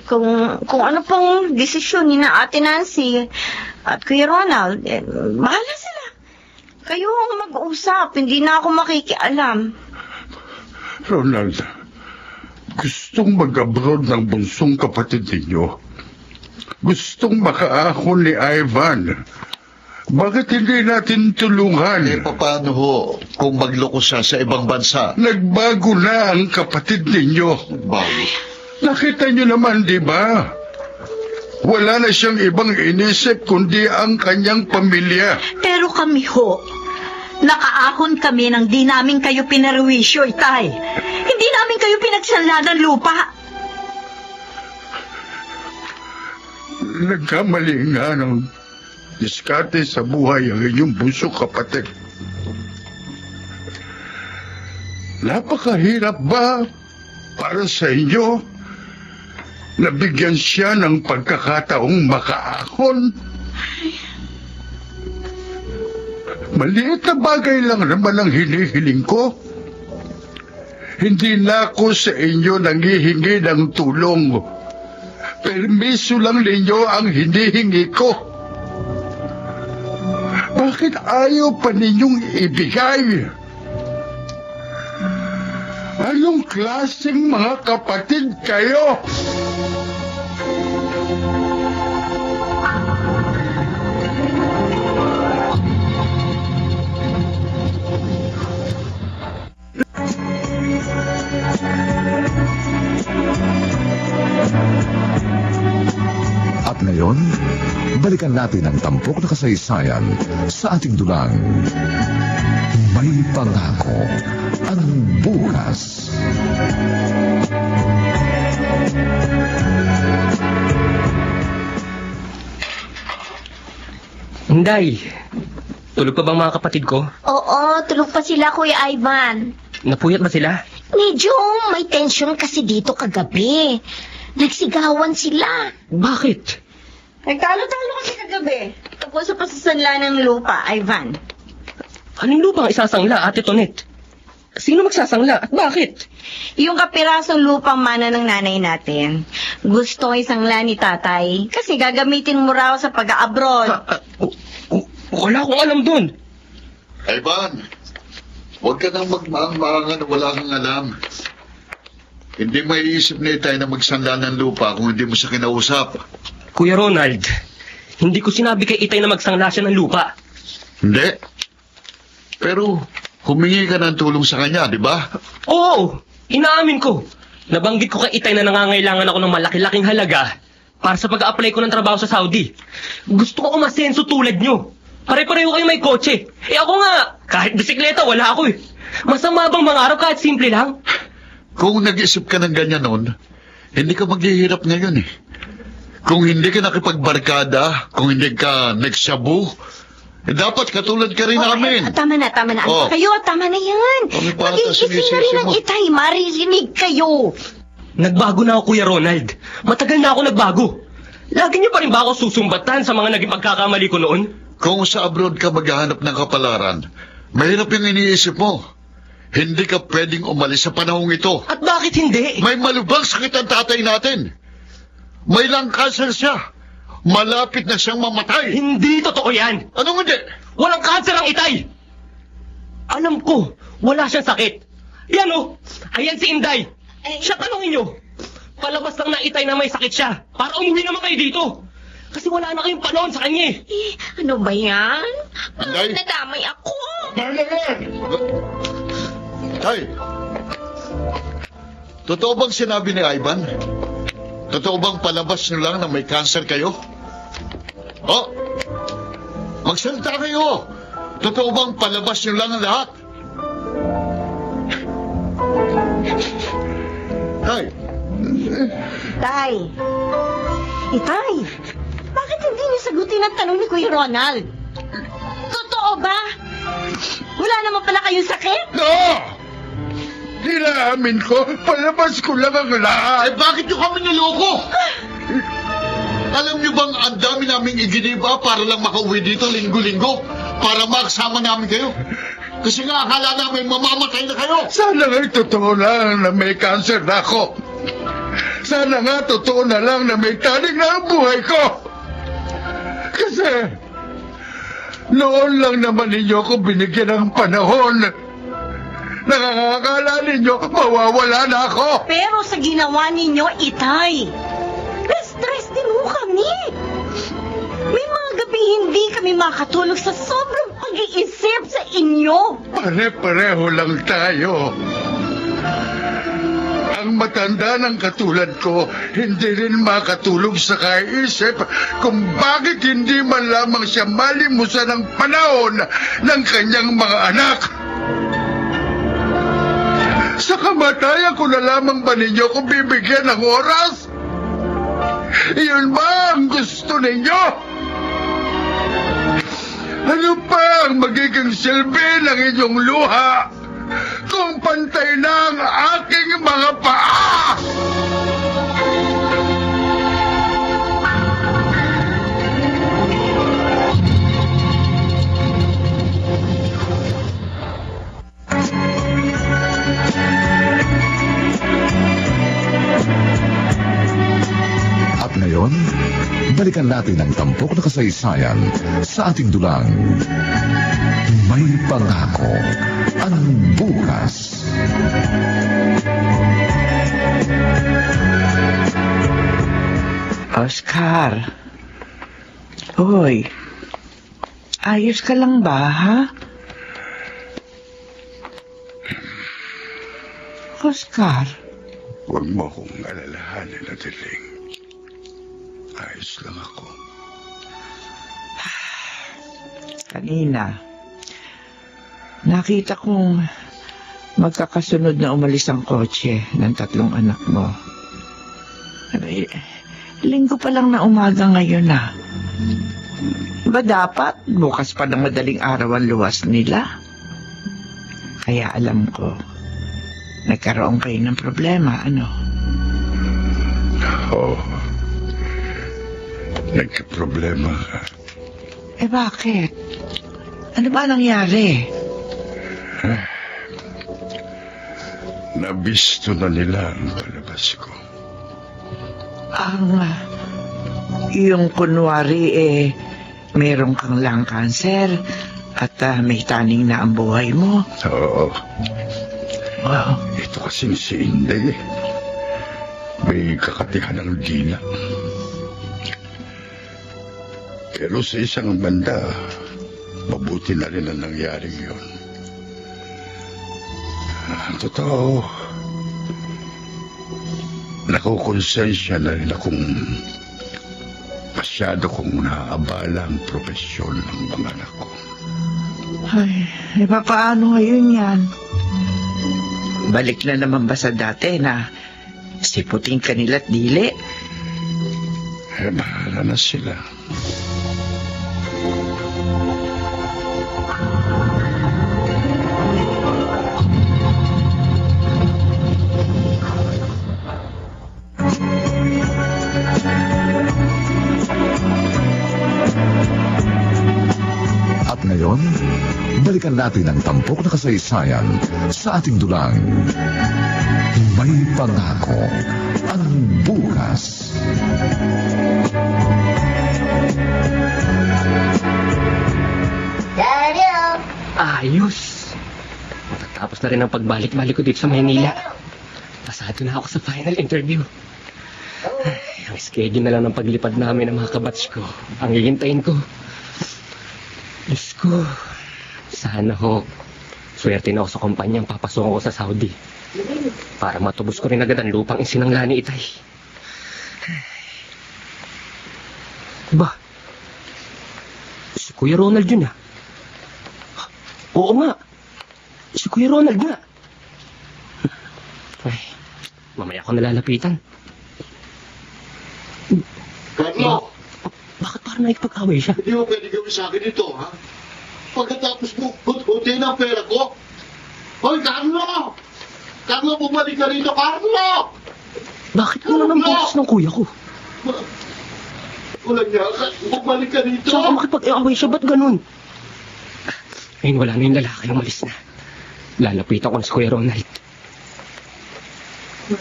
S5: Kung ano pong desisyon ni na Ate Nancy at Kuya Ronald, bahala sila. Kayo ang mag-usap, hindi na ako makikialam.
S2: Ronald, gustong mag-abroad ng bunsong kapatid ninyo. Gustong makaahon ni Ivan. Bakit hindi natin tulungan?
S9: Paano ho kung magloko siya sa ibang bansa?
S2: Nagbago na ang kapatid ninyo.
S9: Nagbago?
S2: Nakita niyo naman, di ba? Wala na siyang ibang inisip kundi ang kanyang pamilya.
S7: Pero kami ho, nakaahon kami nang di namin kayo pinarwisyo, itay. Hindi namin kayo pinagsanla ng lupa.
S2: Nagkamali nga ng diskarte sa buhay ang inyong bunsong kapatid. Napakahirap ba para sa inyo? Nabigyan siya ng pagkakataong makaahon. Maliit na bagay lang naman ang hinihiling ko. Hindi na ako sa inyo nangihingi ng tulong. Permiso lang ninyo ang hinihingi ko. Bakit ayaw pa ninyong ibigay? Anong klaseng mga kapatid kayo?
S8: At ngayon, balikan natin ang tampok na kasaysayan sa ating dulang. May pangako ang bukas.
S4: Inday, tulog pa bang mga kapatid ko?
S10: Oo, tulog pa sila, Kuya Ivan.
S4: Napuyat ba sila?
S10: Medyo may tension kasi dito kagabi. Nagsigawan sila.
S4: Bakit?
S5: Nagtalo-talo kasi kagabi. Tungkol sa pasasanla ng lupa, Ivan.
S4: Anong lupang isasangla, Ate Tonet? Sino magsasangla at bakit?
S5: Yung kapirasong lupang mana ng nanay natin, gusto isangla ni tatay kasi gagamitin mo raw sa pag-abroad.
S4: Wala akong alam dun.
S9: Ivan, huwag ka nang magmaang-maangan na wala kang alam. Hindi maiisip na tayo na magsanla ng lupa kung hindi mo siya kinausap.
S4: Kuya Ronald, hindi ko sinabi kay Itay na magsangla siya ng lupa.
S9: Hindi. Pero humingi ka ng tulong sa kanya, di ba?
S4: Oo, inaamin ko. Nabanggit ko kay Itay na nangangailangan ako ng malaki-laking halaga para sa pag-a-apply ko ng trabaho sa Saudi. Gusto ko umasenso tulad nyo. Pare-pareho kayo may kotse. Eh ako nga, kahit bisikleta, wala ako eh. Masama bang mangarap kahit simple lang?
S9: Kung nag-isip ka ng ganyan noon, hindi ka maghihirap ngayon eh. Kung hindi ka nakipagbarkada, kung hindi ka nagsabu, dapat katulad ka rin namin.
S5: Tama na.
S9: Oh.
S5: Kayo, tama na yan. Mag-iisip na rin ang Itay, maririnig kayo.
S4: Nagbago na ako, Kuya Ronald. Matagal na ako nagbago. Lagi niyo pa rin ba ako susumbatan sa mga naging pagkakamali ko noon?
S9: Kung sa abroad ka maghahanap ng kapalaran, mahirap yung iniisip mo. Hindi ka pwedeng umalis sa panahong ito.
S4: At bakit hindi?
S9: May malubhang sakit ang tatay natin. May lung cancer siya. Malapit na siyang mamatay.
S4: Hindi totoo yan.
S9: Anong hindi?
S4: Walang cancer ang Itay. Alam ko, wala siyang sakit. Yan o! Ayan si Inday! Siya, tanongin nyo! Palabas lang na Itay na may sakit siya para umuwi naman kayo dito! Kasi wala na kayong panahon sa kanya eh!
S10: Ano ba yan?
S9: Inday?
S10: Nadamay ako.
S9: Tay, totoo bang sinabi ni Ivan? Totoo bang palabas nyo lang na may cancer kayo? Oh, magsalita kayo! Totoo bang palabas nyo lang ang lahat? Tay!
S5: Tay! Itay! Bakit hindi niyo sagutin ang tanong ni Kuya Ronald? Totoo ba? Wala naman pala kayong sakit?
S2: No! Nilaamin ko, palabas ko lang ang lahat.
S9: Bakit nyo kami niloko? Alam nyo bang ang dami naming iginiba para lang makauwi dito linggo-linggo? Para makasama namin kayo? Kasi nga akala namin mamamatay na kayo.
S2: Sana nga'y totoo lang na may cancer na ako. Sana nga totoo na lang na may taning na ang buhay ko. Kasi noon lang naman ninyo ako binigyan ng panahon. Nakakakala ninyo mawawala na ako.
S5: Pero sa ginawa ninyo, Itay, na-stress din mo kami. May mga gabi hindi kami makatulog sa sobrang pag-iisip sa inyo.
S2: Pare-pareho lang tayo. Ang matanda ng katulad ko, hindi rin makatulog sa kaisip kung bakit hindi man lamang siya malimusan ng panahon ng kanyang mga anak. Sa kamatayan ko na lamang ba ninyo kung bibigyan ng oras? Iyon ba ang gusto ninyo? Ano pa ang magiging silbi ng inyong luha kung pantay na ang aking mga paa?
S8: At ngayon, balikan natin ang tampok na kasaysayan sa ating dulang. May pangako ang bukas.
S3: Oscar. Hoy. Ayos ka lang ba, ha? Oscar.
S2: Huwag mo akong alalahanin na Diling. Ayos lang ako.
S3: Kanina, nakita kong magkakasunod na umalis ang kotse ng 3 anak mo. Linggo pa lang na umaga ngayon na. Ba dapat bukas pa ng madaling araw ang luwas nila? Kaya alam ko, nagkaroon kayo ng problema, ano?
S2: Oo. Nagka-problema ka.
S3: Eh bakit? Ano ba nangyari?
S2: Nabisto na nila ang palabas ko.
S3: Yung kunwari meron kang lung cancer at may taning na ang buhay mo.
S2: Oo.
S3: Wow.
S2: Ito kasing si Inday may kakatihan ng dila. Pero sa isang banda, mabuti na rin ang nangyaring yun. Ang totoo, nakukonsensya na rin akong masyado kong naabala ang profesyon ng mga anak ko.
S3: Ay, paano ngayon yan? Balik na naman ba sa dati na siputin kanila't dili?
S2: Bahala na sila.
S8: At ngayon, balikan natin ang tampok na kasaysayan sa ating dulang. May pangako ang bukas.
S10: Daddy!
S4: Ayos! Tapos na rin ang pagbalik-balik ko dito sa Maynila. Pasado na ako sa final interview. Ay, ang schedule na lang ng paglipad namin ng mga kabatch ko ang hihintayin ko. Diyos ko, sana ho, swerte na ako sa kumpanyang papasukan ko sa Saudi. Para matubos ko rin agad ang lupang isinangla ni Itay. Ba? Si Kuya Ronald yun ah. Oo nga. Si Kuya Ronald nga. Ay, mamaya ko nalalapitan.
S9: Carlo!
S4: Bakit parang nakikipag-away siya?
S9: Hindi mo pwede gawin sa akin ito, ha? Pagkatapos mo, hut-hutin ang pera ko. Hoy, Carlo! Carlo, bumalik ka rito, Carlo!
S4: Bakit gano'n ang boses ng kuya ko?
S9: Wala niya, bumalik ka rito.
S4: Saan ka makipag-away siya? Ba't ganun? Ngayon wala na yung lalaki, umalis na. Lalapitan ko na si Kuya Ronald.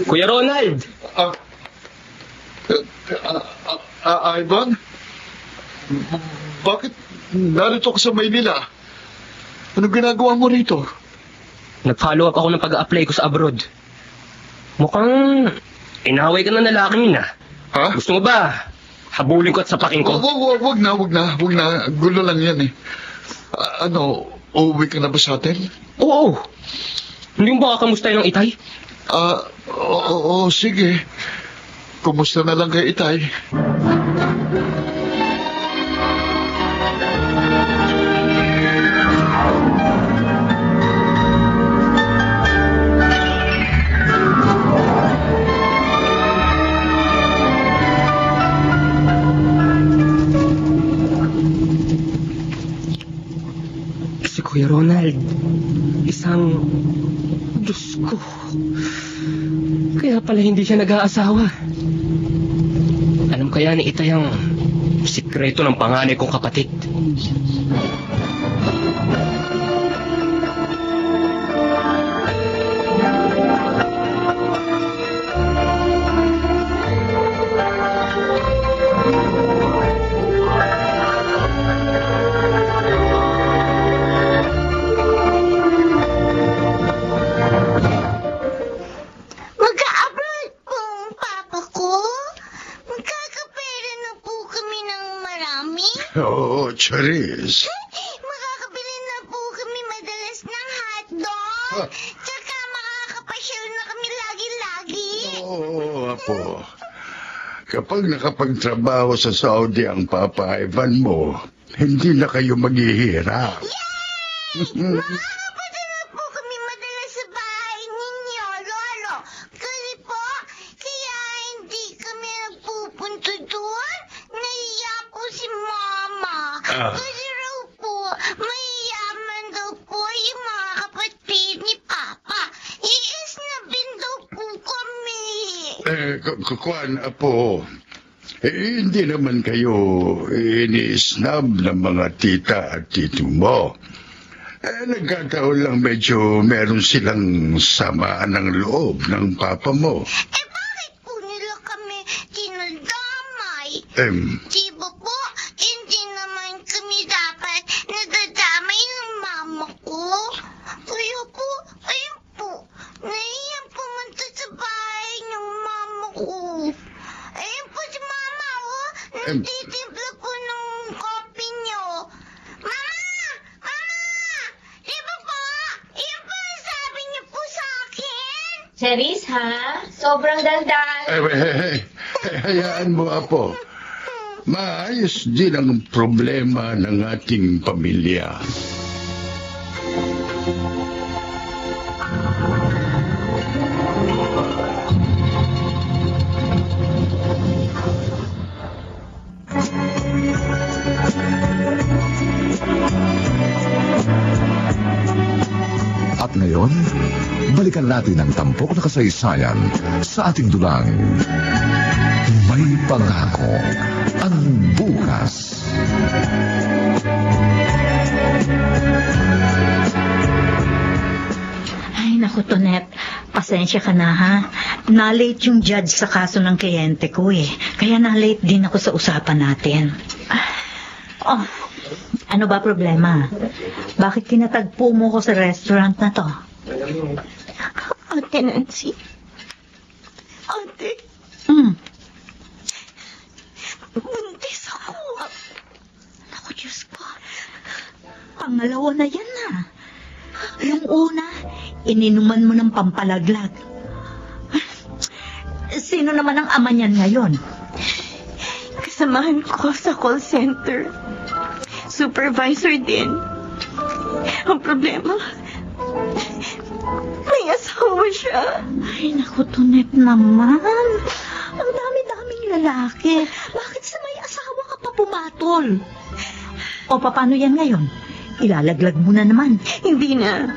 S4: Kuya Ronald!
S9: Ivan? Bakit narito ka sa Maynila? Anong ginagawa mo rito?
S4: Nag-follow up ako ng pag-a-apply ko sa abroad. Mukhang inaway ka na lalaking yun ah.
S9: Ha?
S4: Gusto mo ba? Habulin ko at sapakin ko?
S9: Wag na. Gulo lang yan eh. Uuwi ka na ba sa atin?
S4: Oo. Hindi mo ba kakamustahin ng Itay?
S9: Oo, sige. Kumusta na lang kay Itay?
S4: Si Kuya Ronald, isang... Diyos ko. Kaya pala hindi siya nag-aasawa. Alam kaya ni Itay ang sikreto ng panganay kong kapatid.
S10: Mag-a-abroad po ang papa ko. Magkakapera na po kami ng marami.
S2: Oo, Charis.
S10: Makakabili na po kami madalas ng hotdog. Tsaka makakapasyal na kami lagi-lagi.
S2: Oo, Apo. Kapag nakapagtrabaho sa Saudi ang Papa Ivan mo, hindi na kayo maghihirap.
S10: Makakapunta na po kami madalas sa bahay ninyo, Lolo. Kasi po, kaya hindi kami nagpupunta doon. Nahiya po si Mama. Kasi raw po, mayayaman daw po yung mga kapatid ni Papa. I-snabin daw po kami.
S2: Kukuan, Apo. Hindi naman kayo ini-snub ng mga tita at tito mo. Nagkataon lang medyo meron silang samaan ng loob ng papa mo.
S10: Bakit po nila kami tinadamay? Di ba po, hindi naman kami dapat nadadamay ng mama ko? Kaya po, ayun po, nahiyang pumunta sa bahay ng mama ko. Ayun po si Mama, oh, nagtitimpla po ng kopi niyo. Mama! Di ba po? Yun po ang sabi niyo po sa akin.
S11: Charis, ha? Sobrang daldal.
S2: Hayaan mo, Apo. Maayos din ang problema ng ating pamilya.
S8: At ngayon, balikan natin ang tampok na kasaysayan sa ating dulang. May pangako ang bukas.
S7: Ay, naku, Tonet. Pasensya ka na, ha? Na-late yung judge sa kaso ng kliyente ko, eh. Kaya na-late din ako sa usapan natin. Oh, ano ba problema? Bakit kinatagpo mo ko sa restaurant na to?
S5: Ate Nancy. Ate. Buntis ako.
S7: Naku, Diyos ko. Pangalawa na yan na. Yung una, ininuman mo ng pampalaglag. Sino naman ang ama niyan ngayon?
S5: Kasamahan ko sa call center. Supervisor din. Ang problema, may asawa siya.
S7: Ay, naku, Tonet naman. Ang dami-daming lalaki. Bakit sa may asawa ka pa pumatol? O, paano yan ngayon? Ilalaglag mo na naman.
S5: Hindi na.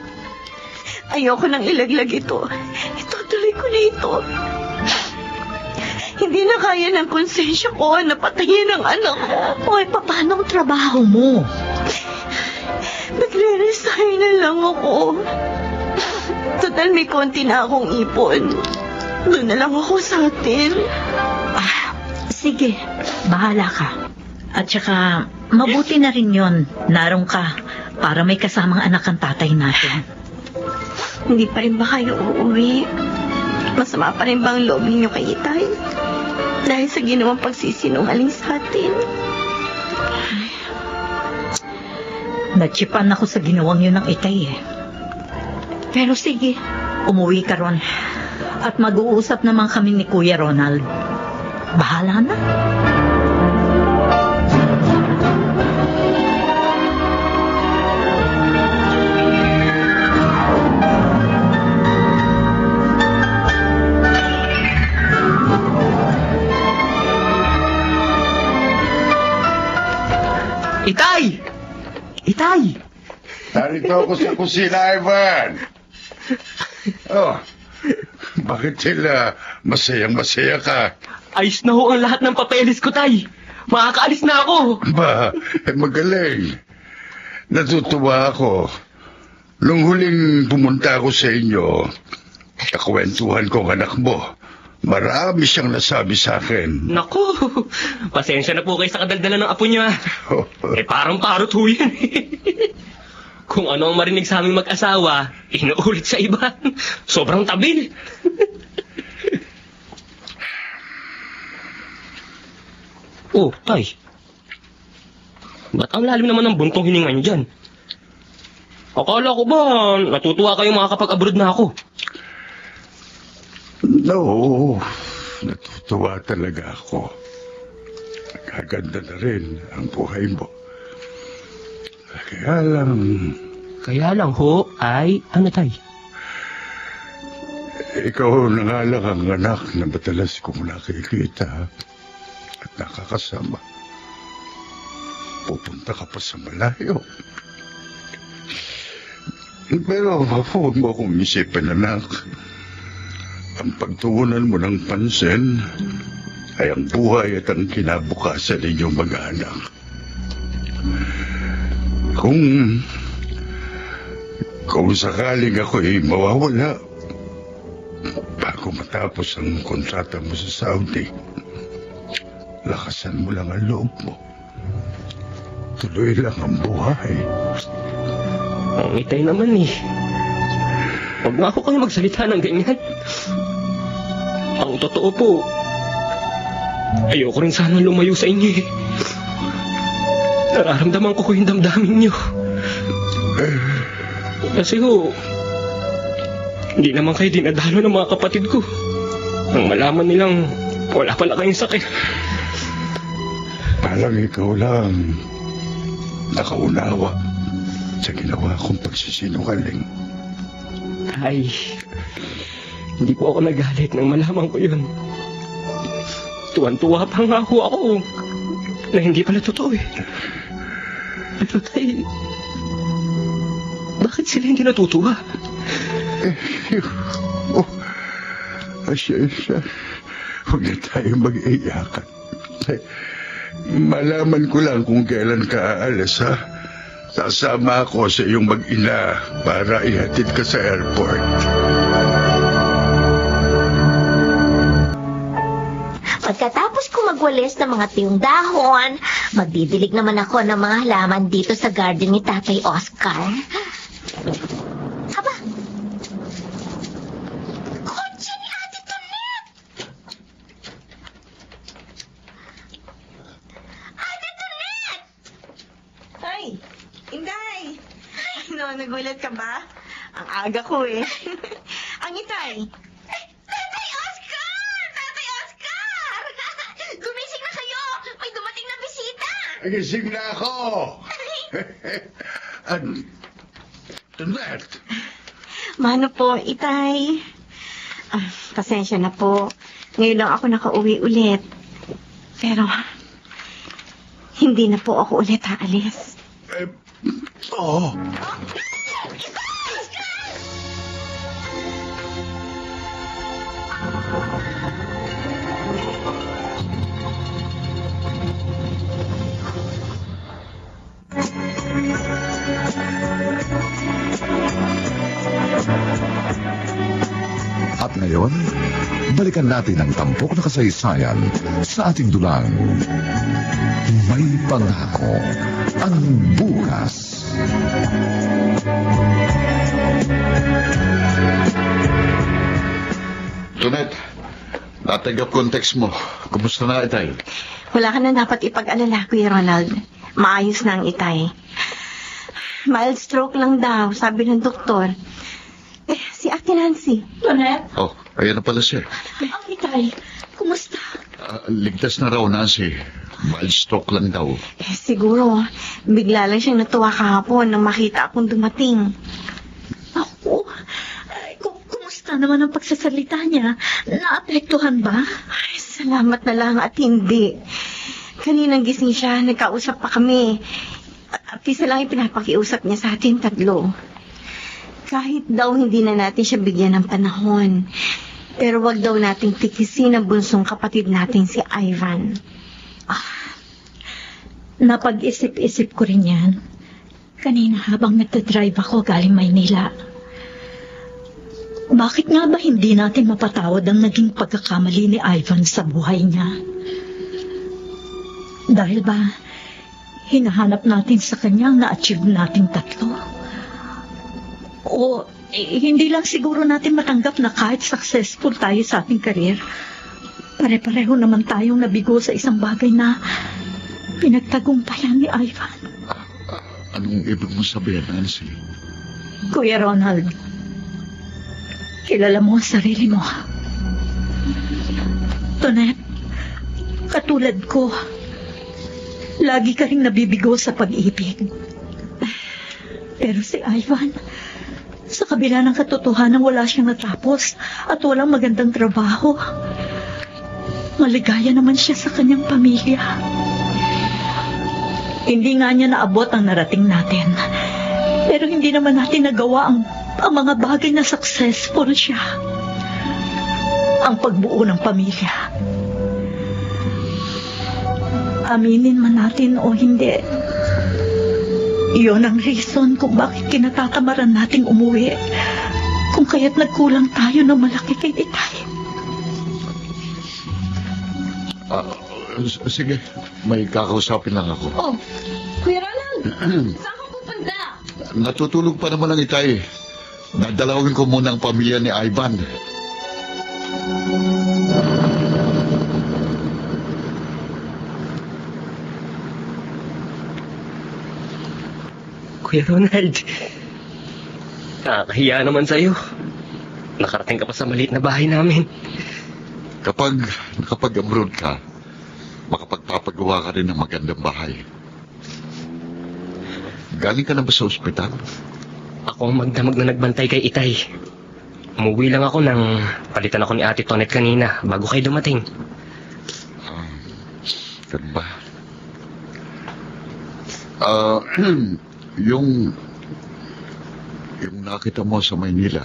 S5: Ayoko nang ilaglag ito. Itutuloy ko na ito. Hindi na kaya ng konsensya ko na patayin ang anak ko.
S7: Oy, paano ang trabaho mo?
S5: Magre-resign na lang ako. Total, may konti na akong ipon. Doon na lang ako sa atin.
S7: Sige, bahala ka. At saka, mabuti na rin yon. Narong ka para may kasamang anak ang tatay natin.
S5: Hindi pa rin ba kayo uuwi? Masama pa rin ba ang loob ninyo kay Itay? Dahil sa ginawang pagsisinungaling sa atin.
S7: Natsipan ako sa ginawang yun ng Itay eh. Pero sige, umuwi ka ron. At mag-uusap naman kami ni Kuya Ronald. Bahala na.
S4: Itay! Itay!
S2: Narito ako sa kusina, Ivan. Oh, bakit sila masayang-masaya ka?
S4: Ayos na ho ang lahat ng papeles ko, Tay. Makakaalis na ako.
S2: Ba, magaling. Natutuwa ako. Nung huling pumunta ako sa inyo, kakwentuhan ko ang anak mo. Marami siyang nasabi sa akin.
S4: Naku, pasensya na po kayo sa kadaldalan ng apo niya. Parang parot ho yan. Kung ano ang marinig sa aming mag-asawa, inuulit sa iba. Sobrang tabil. Oh, Tay. Ba't ang lalim naman ng buntong hininga niyo dyan? Akala ko ba natutuwa kayo makakapag-abroad na ako?
S2: No, natutuwa talaga ako. Kaganda na rin ang buhay mo. Kaya lang
S4: ho, ay ano, Tay?
S2: Ikaw na nga lang ang anak na madalas kong nakikita at nakakasama. Pupunta ka pa sa malayo. Pero huwag mo akong isipin, anak. Ang pagtuunan mo ng pansin ay ang buhay at ang kinabukasan ninyong mag-anak. Kung sakaling ako'y mawawala bago matapos ang kontrata mo sa Saudi, lakasan mo lang ang loob mo. Tuloy lang ang buhay.
S4: Ang Itay naman eh. Huwag nga ako kayo magsalita ng ganyan. Ang totoo po, ayoko rin sana lumayo sa inyo eh. Nararamdaman ko yung damdamin niyo. Kasi hindi naman kayo dinadalo ng mga kapatid ko. Nang malaman nilang wala pala kayong sakit.
S2: Parang ikaw lang nakaunawa sa ginawa kong pagsisinungaling.
S4: Ay, hindi po ako nagalit nang malaman ko yun. Tuwan-tuwa pa nga ako na hindi pala totoo eh. Pero Tay, bakit sila hindi natutuwa?
S2: Asya. Huwag na tayo mag-iyakan. Malaman ko lang kung kailan ka aalis, ha? Sasama ako sa iyong mag-ina para ihatid ka sa airport.
S10: Pagkatapos ko magwalis ng mga tiyong dahon, magdidilig naman ako ng mga halaman dito sa garden ni Tatay Oscar. Aba,
S5: Ano, nagulat ka ba? Ang aga ko eh. Ang Itay.
S10: Tatay Oscar! Tatay Oscar! Gumising na kayo! May dumating na bisita!
S2: Gising na ako! Tonet!
S5: Mano po, Itay. Pasensya na po. Ngayon lang ako nakauwi ulit. Pero, hindi na po ako ulit aalis.
S2: Oo.
S8: At ngayon, balikan natin ang tampok na kasaysayan sa ating dulang. May pangako ang bukas.
S9: Tonet, natanggap ko ang text mo. Kumusta na, Itay?
S5: Wala ka na dapat ipag-alala, Kuya Ronald. Maayos na ang Itay. Mild stroke lang daw, sabi ng doktor. Si Ate Nancy.
S7: Tonet?
S9: Oh, ayan na pala siya.
S7: Ang Itay, kumusta?
S9: Ligtas na raw, Nancy. Mild stroke lang daw.
S5: Siguro, bigla lang siyang natuwa kahapon nang makita akong dumating.
S7: Ako? Kumusta naman ang pagsasalita niya? Naapektuhan ba?
S5: Ay, salamat na lang at hindi. Kaninang gising siya, nagkausap pa kami. Pisa lang ipinapakiusap niya sa atin tatlo. Kahit daw hindi na natin siya bigyan ng panahon. Pero wag daw nating tikisin ang bunsong kapatid natin si Ivan.
S7: Napag-isip-isip ko rin yan. Kanina habang nagdadrive ako galing Maynila. Bakit nga ba hindi natin mapatawad ang naging pagkakamali ni Ivan sa buhay niya? Dahil ba, hinahanap natin sa kanya ang na-achieve nating tatlo? O hindi lang siguro natin matanggap na kahit successful tayo sa ating career, pare-pareho naman tayong nabigo sa isang bagay na pinagtagumpayan ni Ivan.
S9: Anong ibig mong sabihin, Nancy?
S7: Kuya Ronald, kilala mo ang sarili mo. Tonet, katulad ko, lagi ka rin nabibigo sa pag-ibig. Pero si Ivan, sa kabila ng katotohanan wala siyang natapos at walang magandang trabaho, maligaya naman siya sa kanyang pamilya. Hindi nga niya naabot ang narating natin. Pero hindi naman natin nagawa ang mga bagay na successful siya. Ang pagbuo ng pamilya. Aminin man natin o hindi, iyon ang reason kung bakit kinatatamaran nating umuwi. Kung kaya't nagkulang tayo ng malaki kay Itay.
S9: Sige, may kakausapin lang ako.
S11: Oh, Kuya Ronald, saan ka pupunta?
S9: Natutulog pa naman ang Itay. Dadalawin ko muna ang pamilya ni Ivan.
S4: Kuya Ronald, nakakahiya naman sa'yo. Nakarating ka pa sa maliit na bahay namin.
S9: Kapag nakapag-abroad ka, makapagpapagawa ka rin ng magandang bahay. Galing ka na ba sa ospital?
S4: Ako ang magdamag na nagbantay kay Itay. Umuwi lang ako nang palitan ako ni Ate Tonet kanina bago kayo dumating.
S9: Ganun ba? Yung nakita mo sa Maynila,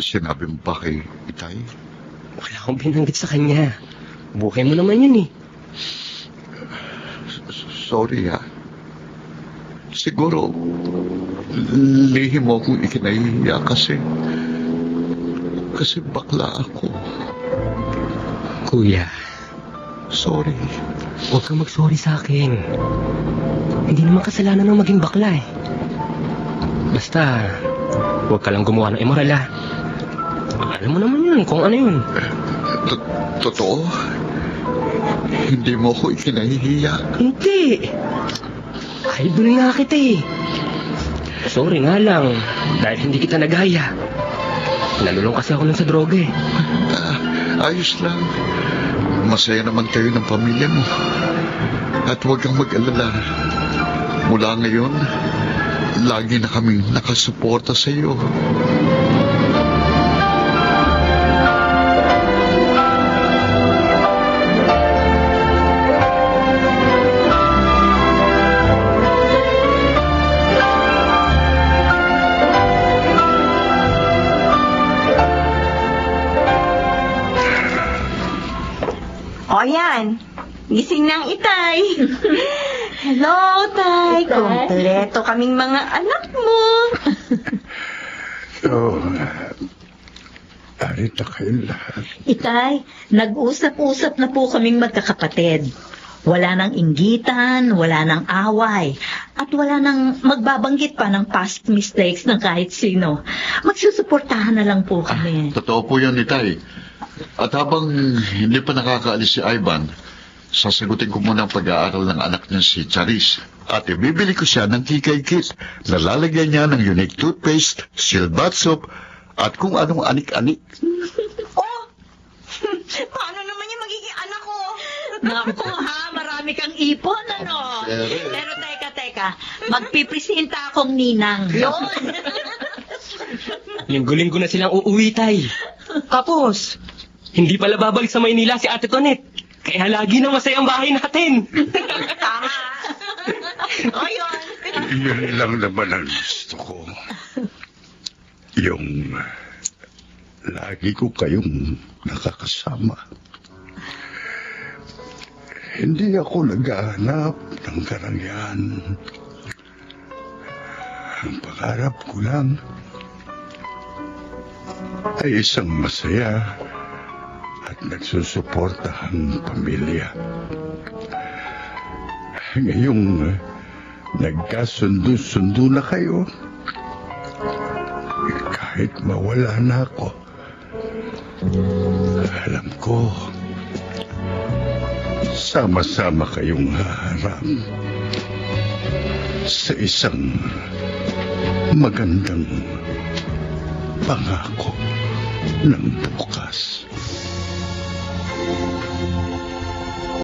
S9: sinabi mo ba kay Itay?
S4: Wala akong binanggit sa kanya. Buhay mo naman yun eh.
S9: Sorry ha. Siguro, lihim mo akong ikinahihiya kasi bakla ako.
S4: Kuya,
S9: sorry.
S4: huwag kang mag-sorry sa akin. Hindi naman kasalanan ng maging bakla eh. Basta, huwag ka lang gumawa ng immoral ah. Alam mo naman yun kung ano yun.
S9: Totoo? Hindi mo ako ikinahihiya?
S4: Hindi. Idol nga kita eh. Sorry nga lang, dahil hindi kita nagaya. Nalulong kasi ako nun sa droga eh.
S9: Ayos lang. Masaya naman kayo ng pamilya mo. At huwag kang mag-alala. Mula ngayon, lagi na kaming nakasuporta sa iyo.
S5: O yan, gising ng Itay. Hello, Tay. Kompleto kaming mga anak mo.
S2: Narito kayong lahat.
S7: Itay, nag-usap-usap na po kaming magkakapatid. Wala nang inggitan, wala nang away, at wala nang magbabanggit pa ng past mistakes ng kahit sino. Magsusuportahan na lang po kami.
S9: Totoo po yun, Itay. At habang hindi pa nakakaalis si Ivan, sasagutin ko muna ang pag-aaral ng anak niya si Charis. At ibibili ko siya ng kikay kit na lalagyan niya ng unique toothpaste, sealed bath soap, at kung anong anik-anik.
S5: Oh! Paano naman yung magiging anak ko?
S7: Naku ha, marami kang ipon, ano? Pero teka, magpipresenta akong ninang.
S5: Yun!
S4: Linggo-linggo na silang uuwi, Tay. Tapos, hindi pala babalik sa Maynila si Ate Tonet. Kaya lagi na masaya ang bahay natin.
S5: Tama. O yun.
S2: Yun lang naman ang gusto ko. Yung lagi ko kayong nakakasama. Hindi ako naghahanap ng karangyaan. Ang pangarap ko lang ay isang masaya at nagsusuportahang pamilya. Ngayong nagkasundo-sundo na kayo, kahit mawala na ako, alam ko, sama-sama kayong haharap sa isang magandang pangako ng bukas.